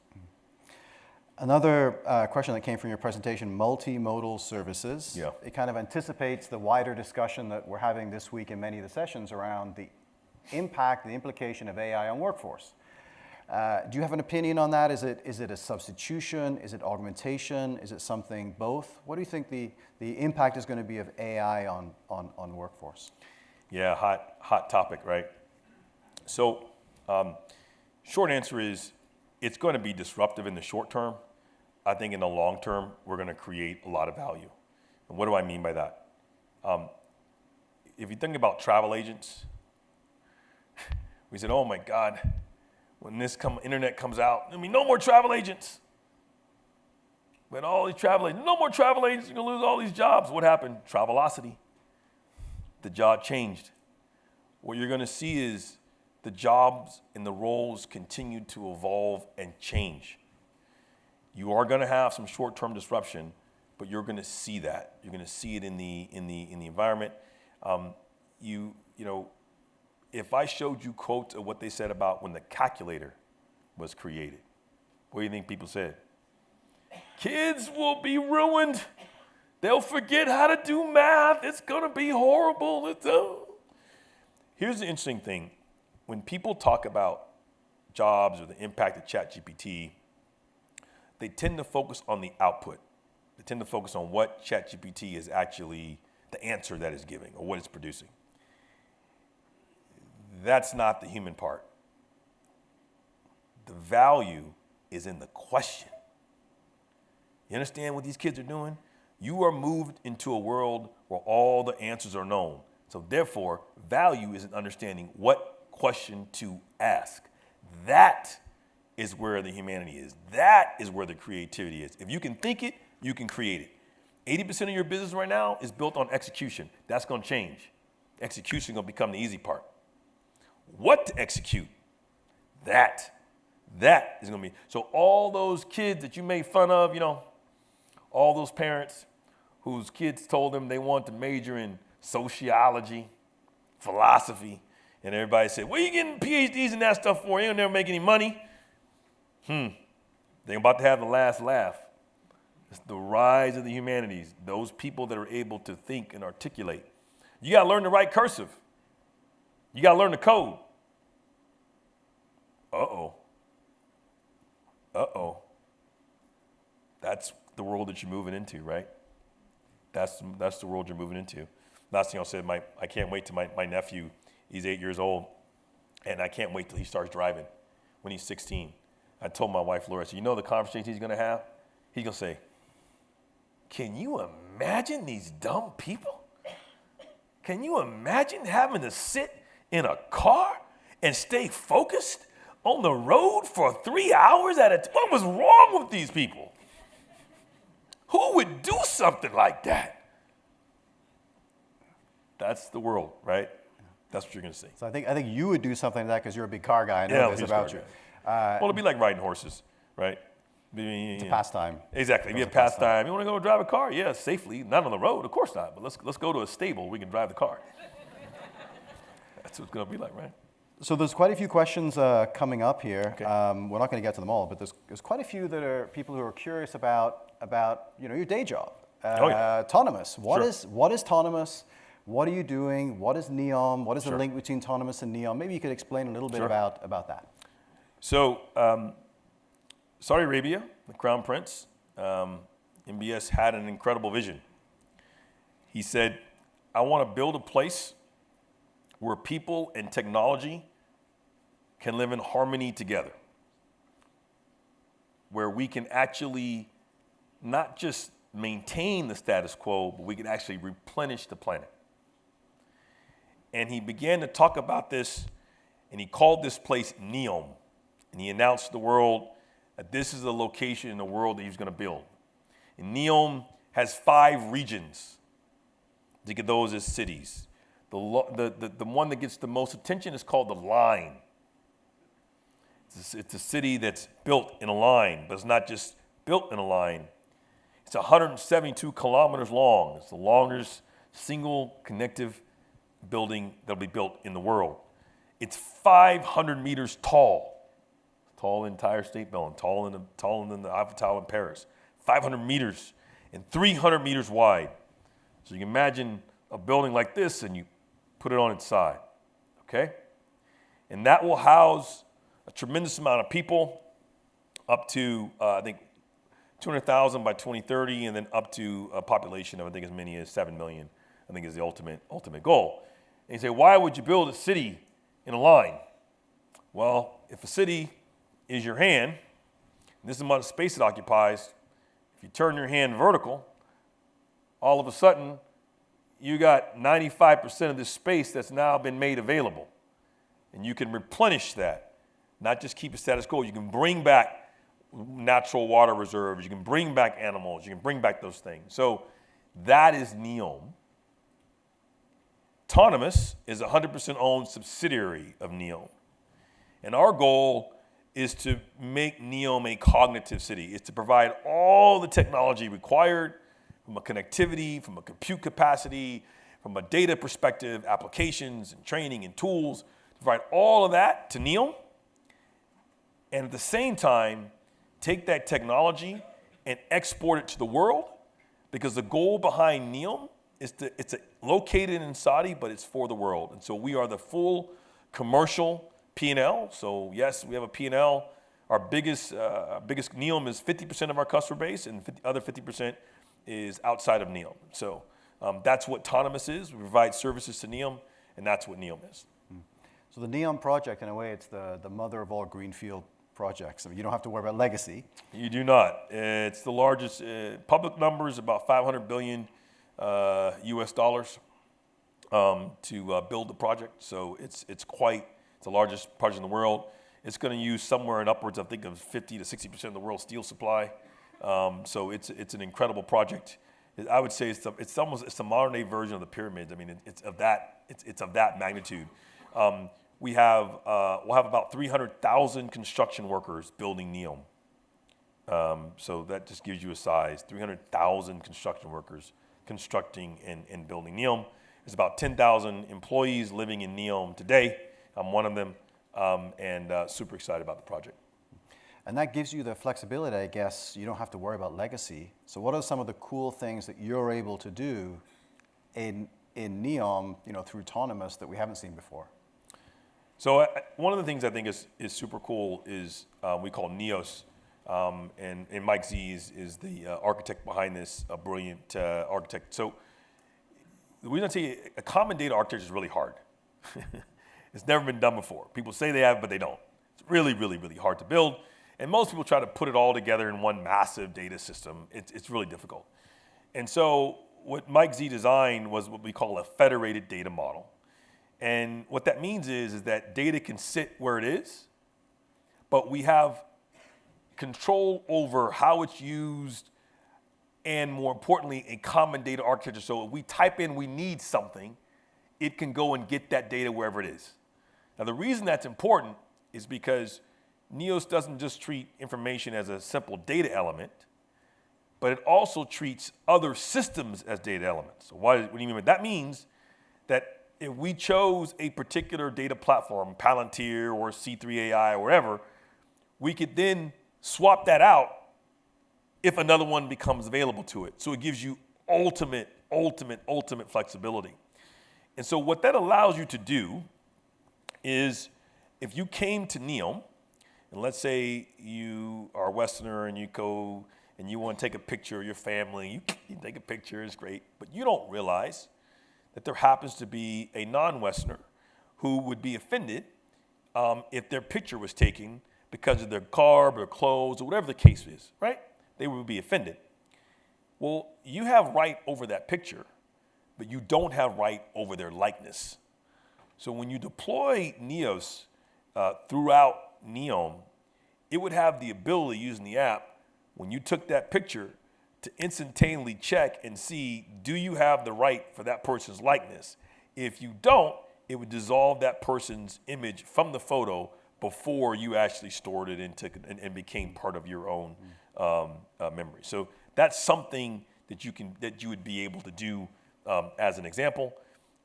Another question that came from your presentation, multimodal services. Yeah. It kind of anticipates the wider discussion that we're having this week in many of the sessions around the impact, the implication of AI on workforce. Do you have an opinion on that? Is it a substitution? Is it augmentation? Is it something both? What do you think the impact is going to be of AI on workforce? Yeah, hot topic, right? So Short answer is it's going to be disruptive in the short term. I think in the long term, we're going to create a lot of value. And what do I mean by that? If you think about travel agents, we said, oh my God, when this internet comes out, there'll be no more travel agents. But all these travel agents, no more travel agents, you're gonna lose all these jobs. What happened? Travelocity. The job changed. What you're gonna see is the jobs and the roles continue to evolve and change. You are gonna have some short-term disruption, but you're gonna see that. You're gonna see it in the environment. You know, if I showed you quotes of what they said about when the calculator was created, what do you think people said? Kids will be ruined. They'll forget how to do math. It's gonna be horrible. Here's the interesting thing. When people talk about jobs or the impact of ChatGPT, they tend to focus on the output. They tend to focus on what ChatGPT is actually the answer that it's giving or what it's producing. That's not the human part. The value is in the question. You understand what these kids are doing? You are moved into a world where all the answers are known. So therefore, value is in understanding what question to ask. That is where the humanity is. That is where the creativity is. If you can think it, you can create it. 80% of your business right now is built on execution. That's going to change. Execution is going to become the easy part. What to execute? That is going to be. So all those kids that you made fun of, you know, all those parents whose kids told them they want to major in sociology, philosophy, and everybody said, what are you getting PhDs in that stuff for? You don't never make any money. They're about to have the last laugh. It's the rise of the humanities, those people that are able to think and articulate. You got to learn to write cursive. You got to learn to code. Uh-oh. That's the world that you're moving into, right? That's the world you're moving into. Last thing I'll say, I can't wait till my nephew, he's 8 years old, and I can't wait till he starts driving when he's 16. I told my wife, Laura, I said, you know the conversation he's going to have? He's going to say, can you imagine these dumb people? Can you imagine having to sit in a car and stay focused on the road for 3 hours at a time? What was wrong with these people? Who would do something like that? That's the world, right? That's what you're going to see. So I think you would do something like that because you're a big car guy. I know Yeah, this he's about car you. Well, it'd be like riding horses, right? It's a pastime. Exactly. It'd be a pastime. You want to go drive a car? Yeah, safely. Not on the road, of course not. But let's go to a stable. We can drive the car. That's what it's going to be like, right? So there's quite a few questions coming up here. Okay. We're not going to get to them all, but there's quite a few that are people who are curious about your day job. Autonomous. What is autonomous? What are you doing? What is NEOM? What is the link between autonomous and NEOM? Maybe you could explain a little bit about that. So Saudi Arabia, the Crown Prince, MBS had an incredible vision. He said, I want to build a place where people and technology can live in harmony together, where we can actually not just maintain the status quo, but we can actually replenish the planet. And he began to talk about this, and he called this place NEOM. And he announced to the world that this is the location in the world that he was going to build. And NEOM has 5 regions. Think of those as cities. The one that gets the most attention is called the Line. It's a city that's built in a line, but it's not just built in a line. It's 172 kilometers long. It's the longest single connective building that'll be built in the world. It's 500 meters tall. Tall Empire State Building, taller than the Eiffel Tower in Paris. 500 meters and 300 meters wide. So you can imagine a building like this and you put it on its side, okay? And that will house a tremendous amount of people, up to, I think, 200,000 by 2030, and then up to a population of, I think, as many as 7 million, I think is the ultimate goal. And you say, why would you build a city in a line? Well, if a city is your hand, and this is the amount of space it occupies, if you turn your hand vertical, all of a sudden, you got 95% of this space that's now been made available. And you can replenish that, not just keep it status quo. You can bring back natural water reserves. You can bring back animals. You can bring back those things. So that is NEOM. Autonomous is a 100% owned subsidiary of NEOM. And our goal is to make NEOM a cognitive city. It's to provide all the technology required from a connectivity, from a compute capacity, from a data perspective, applications and training and tools, to provide all of that to NEOM. And at the same time, take that technology and export it to the world, because the goal behind NEOM is it's located in Saudi, but it's for the world. And so we are the full commercial P&L. So yes, we have a P&L. Our biggest NEOM is 50% of our customer base, and the other 50% is outside of NEOM. So that's what Autonomous is. We provide services to NEOM, and that's what NEOM is. So the NEOM project, in a way, it's the mother of all greenfield projects. I mean, you don't have to worry about legacy. You do not. It's the largest, public numbers, about $500 billion US dollars to build the project. So it's the largest project in the world. It's going to use somewhere in upwards, I think, of 50 to 60% of the world's steel supply. So it's an incredible project. I would say it's the modern day version of the pyramids. I mean, it's of that magnitude. We'll have about 300,000 construction workers building NEOM. So that just gives you a size. 300,000 construction workers constructing and building NEOM. There's about 10,000 employees living in NEOM today. I'm one of them, and super excited about the project. And that gives you the flexibility, I guess. You don't have to worry about legacy. So what are some of the cool things that you're able to do in NEOM, through Autonomous, that we haven't seen before? So one of the things I think is super cool is we call NEOS, and Mike Z is the architect behind this, a brilliant architect. So the reason I tell you, a common data architecture is really hard. It's never been done before. People say they have, but they don't. It's really, really, really hard to build. And most people try to put it all together in one massive data system. It's really difficult. And so what Mike Z designed was what we call a federated data model. And what that means is that data can sit where it is, but we have control over how it's used, and more importantly, a common data architecture. So if we type in we need something, it can go and get that data wherever it is. Now the reason that's important is because NEOS doesn't just treat information as a simple data element, but it also treats other systems as data elements. So what do you mean by that? That means that if we chose a particular data platform, Palantir or C3 AI or whatever, we could then swap that out if another one becomes available to it. So it gives you ultimate flexibility. And so what that allows you to do is, if you came to NEOM, and let's say you are a Westerner and you go and you want to take a picture of your family, you take a picture, it's great, but you don't realize that there happens to be a non-Westerner who would be offended if their picture was taken because of their garb or clothes or whatever the case is, right? They would be offended. Well, you have right over that picture, but you don't have right over their likeness. So when you deploy NEOS throughout NEOM, it would have the ability, using the app, when you took that picture, to instantaneously check and see, do you have the right for that person's likeness? If you don't, it would dissolve that person's image from the photo before you actually stored it and became part of your own memory. So that's something that you would be able to do as an example.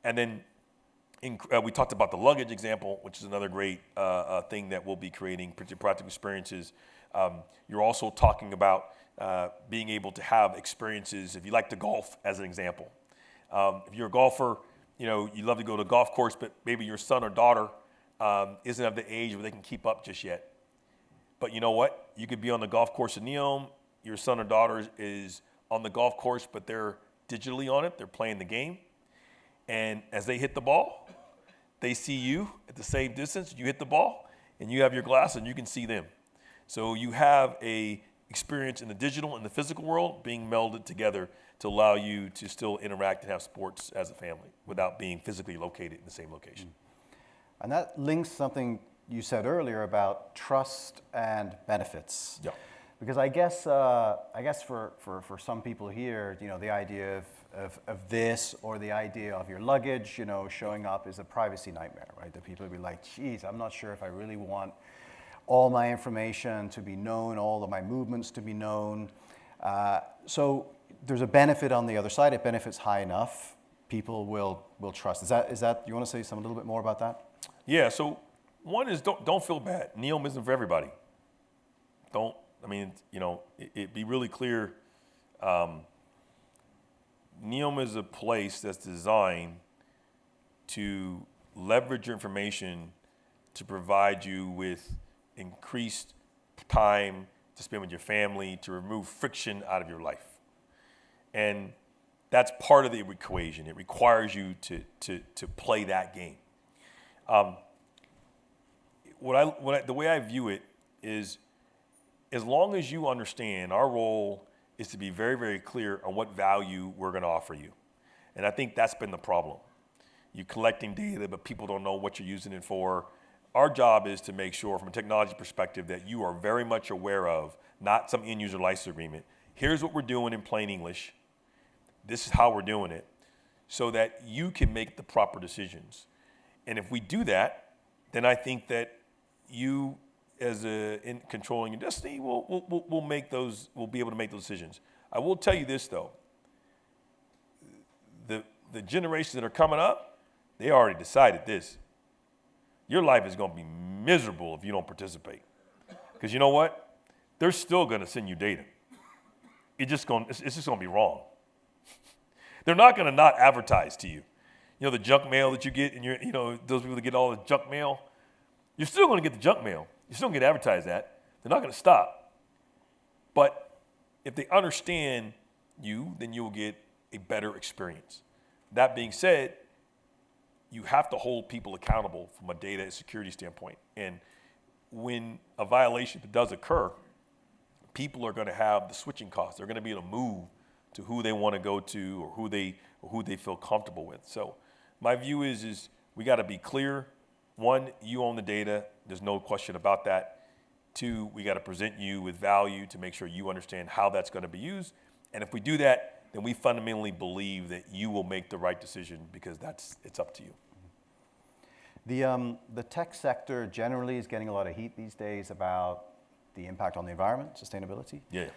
And then we talked about the luggage example, which is another great thing that we'll be creating, practical experiences. You're also talking about being able to have experiences, if you like to golf, as an example. If you're a golfer, you love to go to a golf course, but maybe your son or daughter isn't of the age where they can keep up just yet. But you know what? You could be on the golf course in NEOM. Your son or daughter is on the golf course, but they're digitally on it. They're playing the game. And as they hit the ball, they see you at the same distance. You hit the ball, and you have your glasses and you can see them. So you have a experience in the digital and the physical world being melded together to allow you to still interact and have sports as a family without being physically located in the same location. And that links something you said earlier about trust and benefits. Yeah. Because I guess for some people here, the idea of this or the idea of your luggage, showing up is a privacy nightmare, right? That people will be like, geez, I'm not sure if I really want all my information to be known, all of my movements to be known. So there's a benefit on the other side. If benefit's high enough, people will trust. Is that you want to say something a little bit more about that? Yeah, so one is don't feel bad. NEOM isn't for everybody. It be really clear. NEOM is a place that's designed to leverage your information to provide you with increased time to spend with your family, to remove friction out of your life. And that's part of the equation. It requires you to play that game. The way I view it is, as long as you understand, our role is to be very, very clear on what value we're going to offer you. And I think that's been the problem. You're collecting data, but people don't know what you're using it for. Our job is to make sure, from a technology perspective, that you are very much aware of, not some end user license agreement. Here's what we're doing in plain English. This is how we're doing it, so that you can make the proper decisions. And if we do that, then I think that you, as in controlling your destiny, will be able to make those decisions. I will tell you this though, the generations that are coming up, they already decided this. Your life is going to be miserable if you don't participate. Because you know what? They're still going to send you data. It's just going to be wrong. They're not going to not advertise to you. The junk mail that you get, and those people that get all the junk mail, you're still going to get the junk mail. You're still going to get advertised that. They're not going to stop. But if they understand you, then you will get a better experience. That being said, you have to hold people accountable from a data and security standpoint. And when a violation does occur, people are going to have the switching costs. They're going to be able to move to who they want to go to, or who they feel comfortable with. So my view is we got to be clear. One, you own the data. There's no question about that. Two, we got to present you with value to make sure you understand how that's going to be used. And if we do that, then we fundamentally believe that you will make the right decision, because it's up to you. The tech sector generally is getting a lot of heat these days about the impact on the environment, sustainability. Yeah.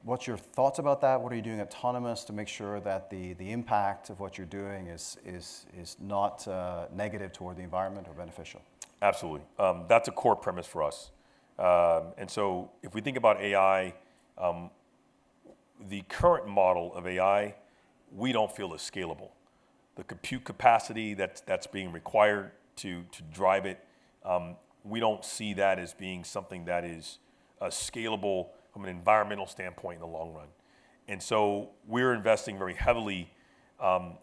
What's your thoughts about that? What are you doing at Autonomous to make sure that the impact of what you're doing is not negative toward the environment or beneficial? Absolutely. That's a core premise for us. And so if we think about AI, the current model of AI, we don't feel is scalable. The compute capacity that's being required to drive it, we don't see that as being something that is scalable from an environmental standpoint in the long run. And so we're investing very heavily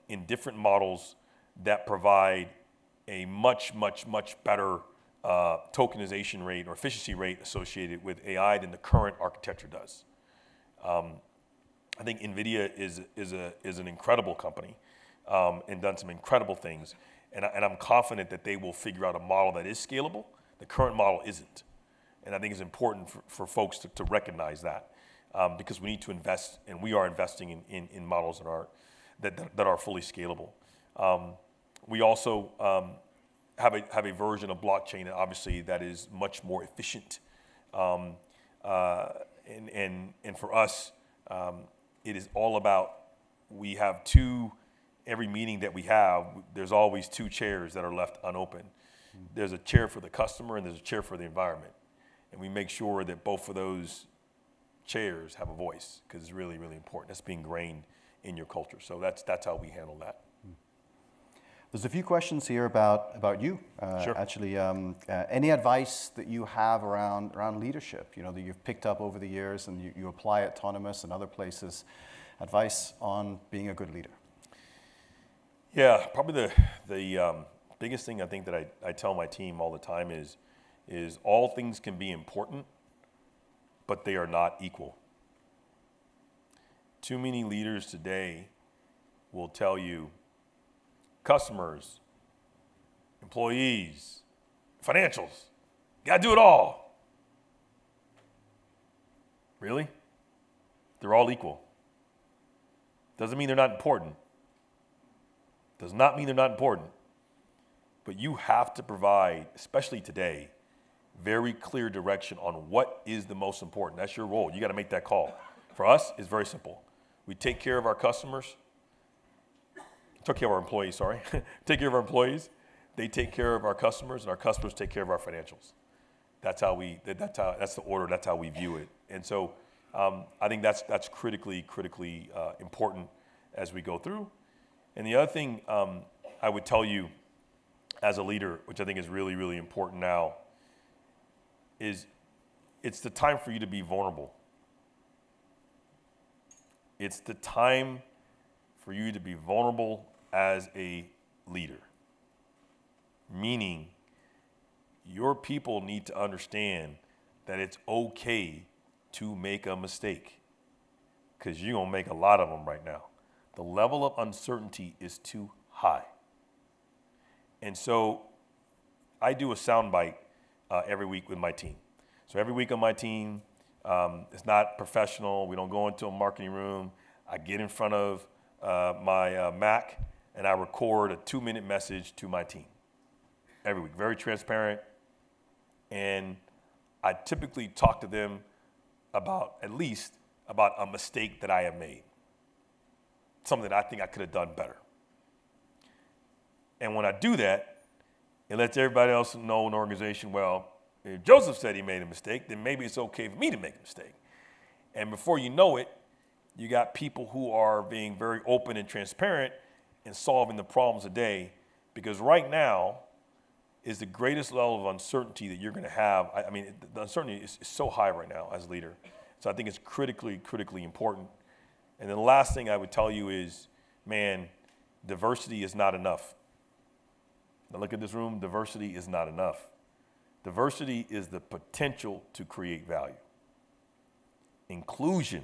in different models that provide a much, much, much better tokenization rate or efficiency rate associated with AI than the current architecture does. I think NVIDIA is an incredible company and done some incredible things. And I'm confident that they will figure out a model that is scalable. The current model isn't. And I think it's important for folks to recognize that because we need to invest, and we are investing in models that are fully scalable. We also have a version of blockchain, obviously, that is much more efficient. And for us, it is all about, we have every meeting that we have, there's always two chairs that are left unopened. There's a chair for the customer and there's a chair for the environment. And we make sure that both of those chairs have a voice, because it's really, really important. That's being ingrained in your culture. So that's how we handle that. There's a few questions here about you. Sure. Actually, any advice that you have around leadership, that you've picked up over the years and you apply at Autonomous and other places, advice on being a good leader? Yeah, probably the biggest thing I think that I tell my team all the time is all things can be important, but they are not equal. Too many leaders today will tell you customers, employees, financials, you gotta do it all. Really? They're all equal. Doesn't mean they're not important. Does not mean they're not important. But you have to provide, especially today, very clear direction on what is the most important. That's your role. You got to make that call. For us, it's very simple. We take care of our customers. Take care of our employees, sorry. Take care of our employees. They take care of our customers, and our customers take care of our financials. That's the order. That's how we view it. And so I think that's critically important as we go through. And the other thing I would tell you as a leader, which I think is really important now, is it's the time for you to be vulnerable. It's the time for you to be vulnerable as a leader. Meaning, your people need to understand that it's okay to make a mistake, because you're going to make a lot of them right now. The level of uncertainty is too high. And so I do a soundbite every week with my team. So every week on my team, it's not professional. We don't go into a marketing room. I get in front of my Mac and I record a 2-minute message to my team every week. Very transparent. And I typically talk to them about a mistake that I have made. Something that I think I could have done better. And when I do that, it lets everybody else know in the organization, well, if Joseph said he made a mistake, then maybe it's okay for me to make a mistake. And before you know it, you got people who are being very open and transparent and solving the problems today, because right now is the greatest level of uncertainty that you're going to have. I mean, the uncertainty is so high right now as a leader. So I think it's critically important. And then the last thing I would tell you is, man, diversity is not enough. Now look at this room, diversity is not enough. Diversity is the potential to create value. Inclusion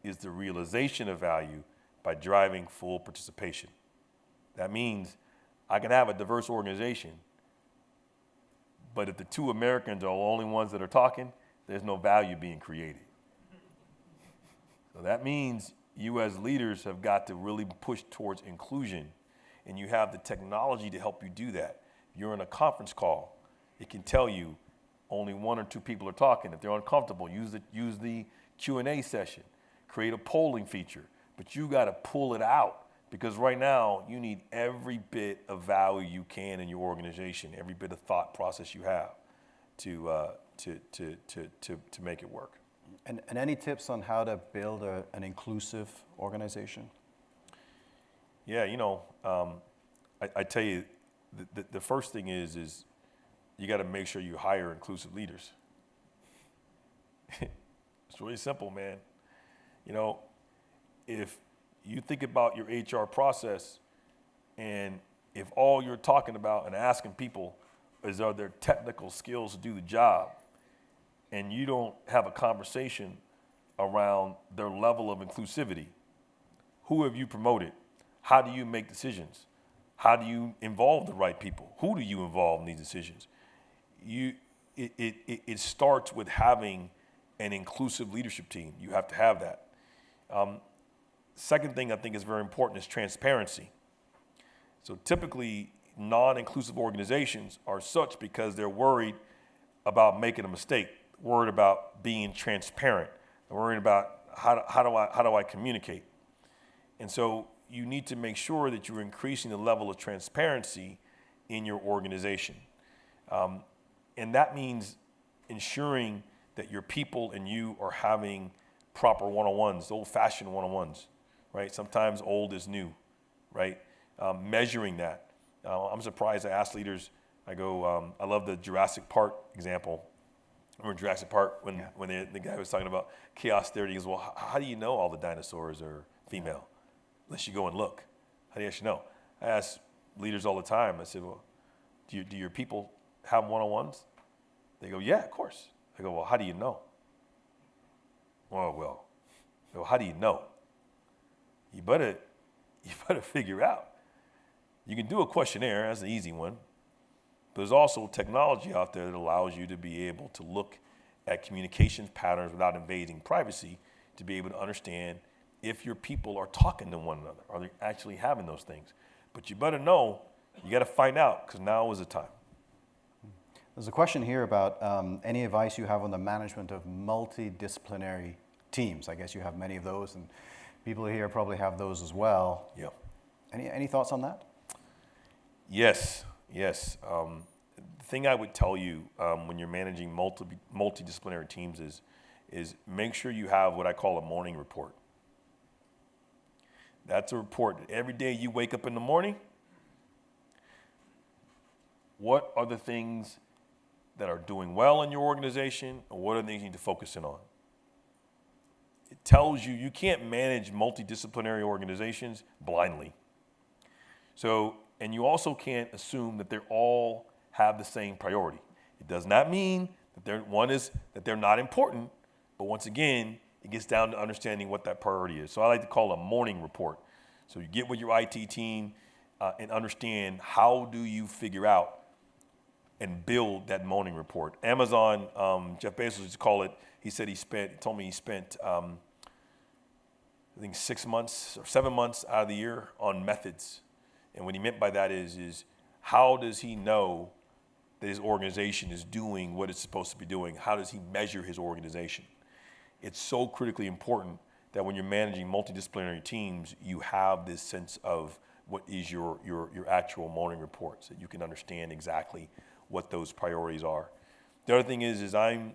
is the realization of value by driving full participation. That means I can have a diverse organization, but if the 2 Americans are the only ones that are talking, there's no value being created. So that means you as leaders have got to really push towards inclusion, and you have the technology to help you do that. You're in a conference call. It can tell you only 1 or 2 people are talking. If they're uncomfortable, use the Q&A session. Create a polling feature. But you got to pull it out, because right now you need every bit of value you can in your organization, every bit of thought process you have to make it work. And any tips on how to build an inclusive organization? Yeah, I tell you, the first thing is you got to make sure you hire inclusive leaders. It's really simple, man. If you think about your HR process, and if all you're talking about and asking people is are their technical skills to do the job, and you don't have a conversation around their level of inclusivity, who have you promoted? How do you make decisions? How do you involve the right people? Who do you involve in these decisions? It starts with having an inclusive leadership team. You have to have that. Second thing I think is very important is transparency. So typically, non-inclusive organizations are such because they're worried about making a mistake, worried about being transparent, worried about how do I communicate. And so you need to make sure that you're increasing the level of transparency in your organization. And that means ensuring that your people and you are having proper one-on-ones, old-fashioned one-on-ones, right? Sometimes old is new, right? Measuring that. I'm surprised I asked leaders, I go, I love the Jurassic Park example. Remember Jurassic Park when the guy was talking about chaos theory? He goes, well, how do you know all the dinosaurs are female? Unless you go and look. How do you actually know? I asked leaders all the time. I said, well, do your people have one-on-ones? They go, yeah, of course. I go, well, how do you know? Well, how do you know? You better figure out. You can do a questionnaire, that's an easy one. But there's also technology out there that allows you to be able to look at communications patterns without invading privacy, to be able to understand if your people are talking to one another. Are they actually having those things? But you better know, you got to find out, because now is the time. There's a question here about any advice you have on the management of multidisciplinary teams. I guess you have many of those, and people here probably have those as well. Yeah. Any thoughts on that? Yes. The thing I would tell you when you're managing multidisciplinary teams is make sure you have what I call a morning report. That's a report that every day you wake up in the morning, what are the things that are doing well in your organization, and what are the things you need to focus in on? It tells you can't manage multidisciplinary organizations blindly. So, and you also can't assume that they all have the same priority. It does not mean that they're not important, but once again, it gets down to understanding what that priority is. So I like to call it a morning report. So you get with your IT team and understand how do you figure out and build that morning report. Amazon, Jeff Bezos used to call it, he told me he spent I think 6 months or 7 months out of the year on methods. And what he meant by that is how does he know that his organization is doing what it's supposed to be doing? How does he measure his organization? It's so critically important that when you're managing multidisciplinary teams, you have this sense of what is your actual morning report, so you can understand exactly what those priorities are. The other thing is I'm,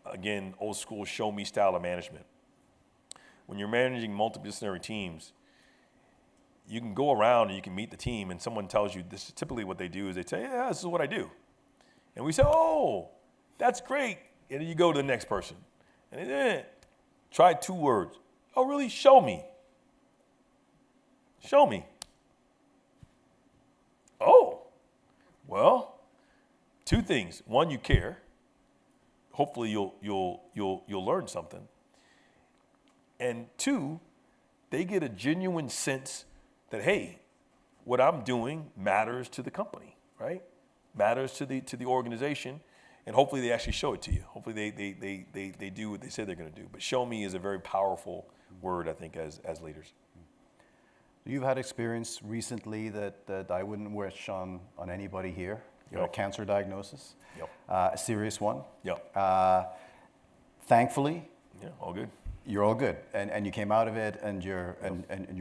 again, old school show me style of management. When you're managing multidisciplinary teams, you can go around and you can meet the team and someone tells you, this is typically what they do is they say, yeah, this is what I do. And we say, oh, that's great. And then you go to the next person. And then try 2 words. Oh, really? Show me. Show me. Oh, well, 2 things. One, you care. Hopefully you'll learn something. And 2, they get a genuine sense that, hey, what I'm doing matters to the company, right? Matters to the organization, and hopefully they actually show it to you. Hopefully they do what they say they're going to do. But show me is a very powerful word, I think, as leaders. You've had experience recently that I wouldn't wish on anybody here. You had a cancer diagnosis, a serious one. Thankfully, all good. You're all good, and you came out of it, and you're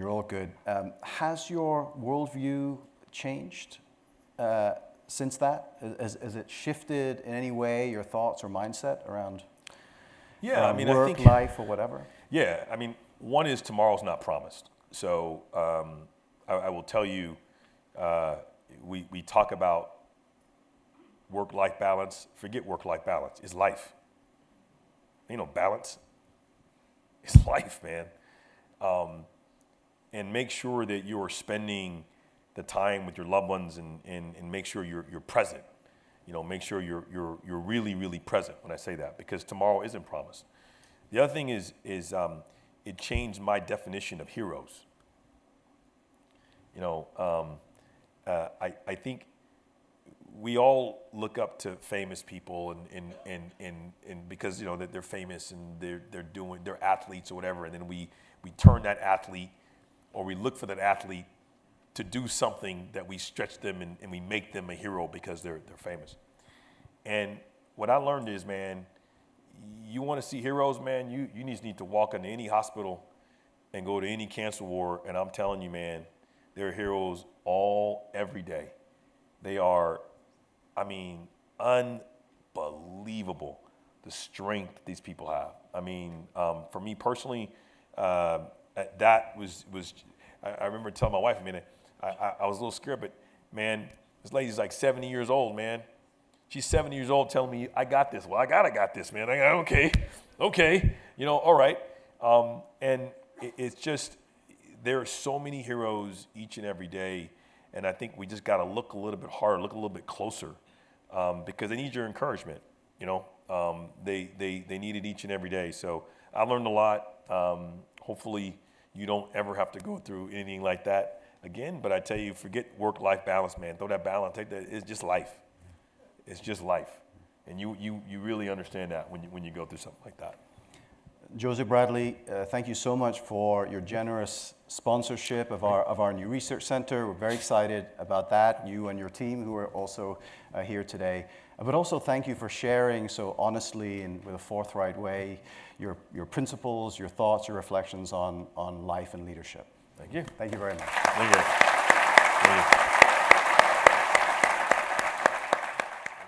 all good. Has your worldview changed since that? Has it shifted in any way your thoughts or mindset around work, life, or whatever? Yeah, I mean, one is tomorrow's not promised. So I will tell you, we talk about work-life balance. Forget work-life balance. It's life. Balance. It's life, man. And make sure that you are spending the time with your loved ones and make sure you're present. Make sure you're really, really present when I say that, because tomorrow isn't promised. The other thing is it changed my definition of heroes. I think we all look up to famous people and because that they're famous and they're athletes or whatever, and then we turn that athlete, or we look for that athlete to do something that we stretch them and we make them a hero because they're famous. And what I learned is, man, you want to see heroes, man, you need to walk into any hospital and go to any cancer ward, and I'm telling you, man, they're heroes every day. They are, unbelievable, the strength these people have. For me personally, that was I remember telling my wife, I was a little scared, but man, this lady's like 70 years old, man. She's 70 years old telling me, I got this. Well, I got this, man. Okay, all right. And it's just, there are so many heroes each and every day. And I think we just got to look a little bit harder, look a little bit closer, because they need your encouragement. You know, they need it each and every day. So I learned a lot. Hopefully you don't ever have to go through anything like that again. But I tell you, forget work-life balance, man. Throw that balance. Take that. It's just life. It's just life. And you really understand that when you go through something like that. Joseph Bradley, thank you so much for your generous sponsorship of our new research center. We're very excited about that, you and your team who are also here today. But also thank you for sharing so honestly and with a forthright way your principles, your thoughts, your reflections on life and leadership. Thank you. Thank you very much. Thank you. Thank you.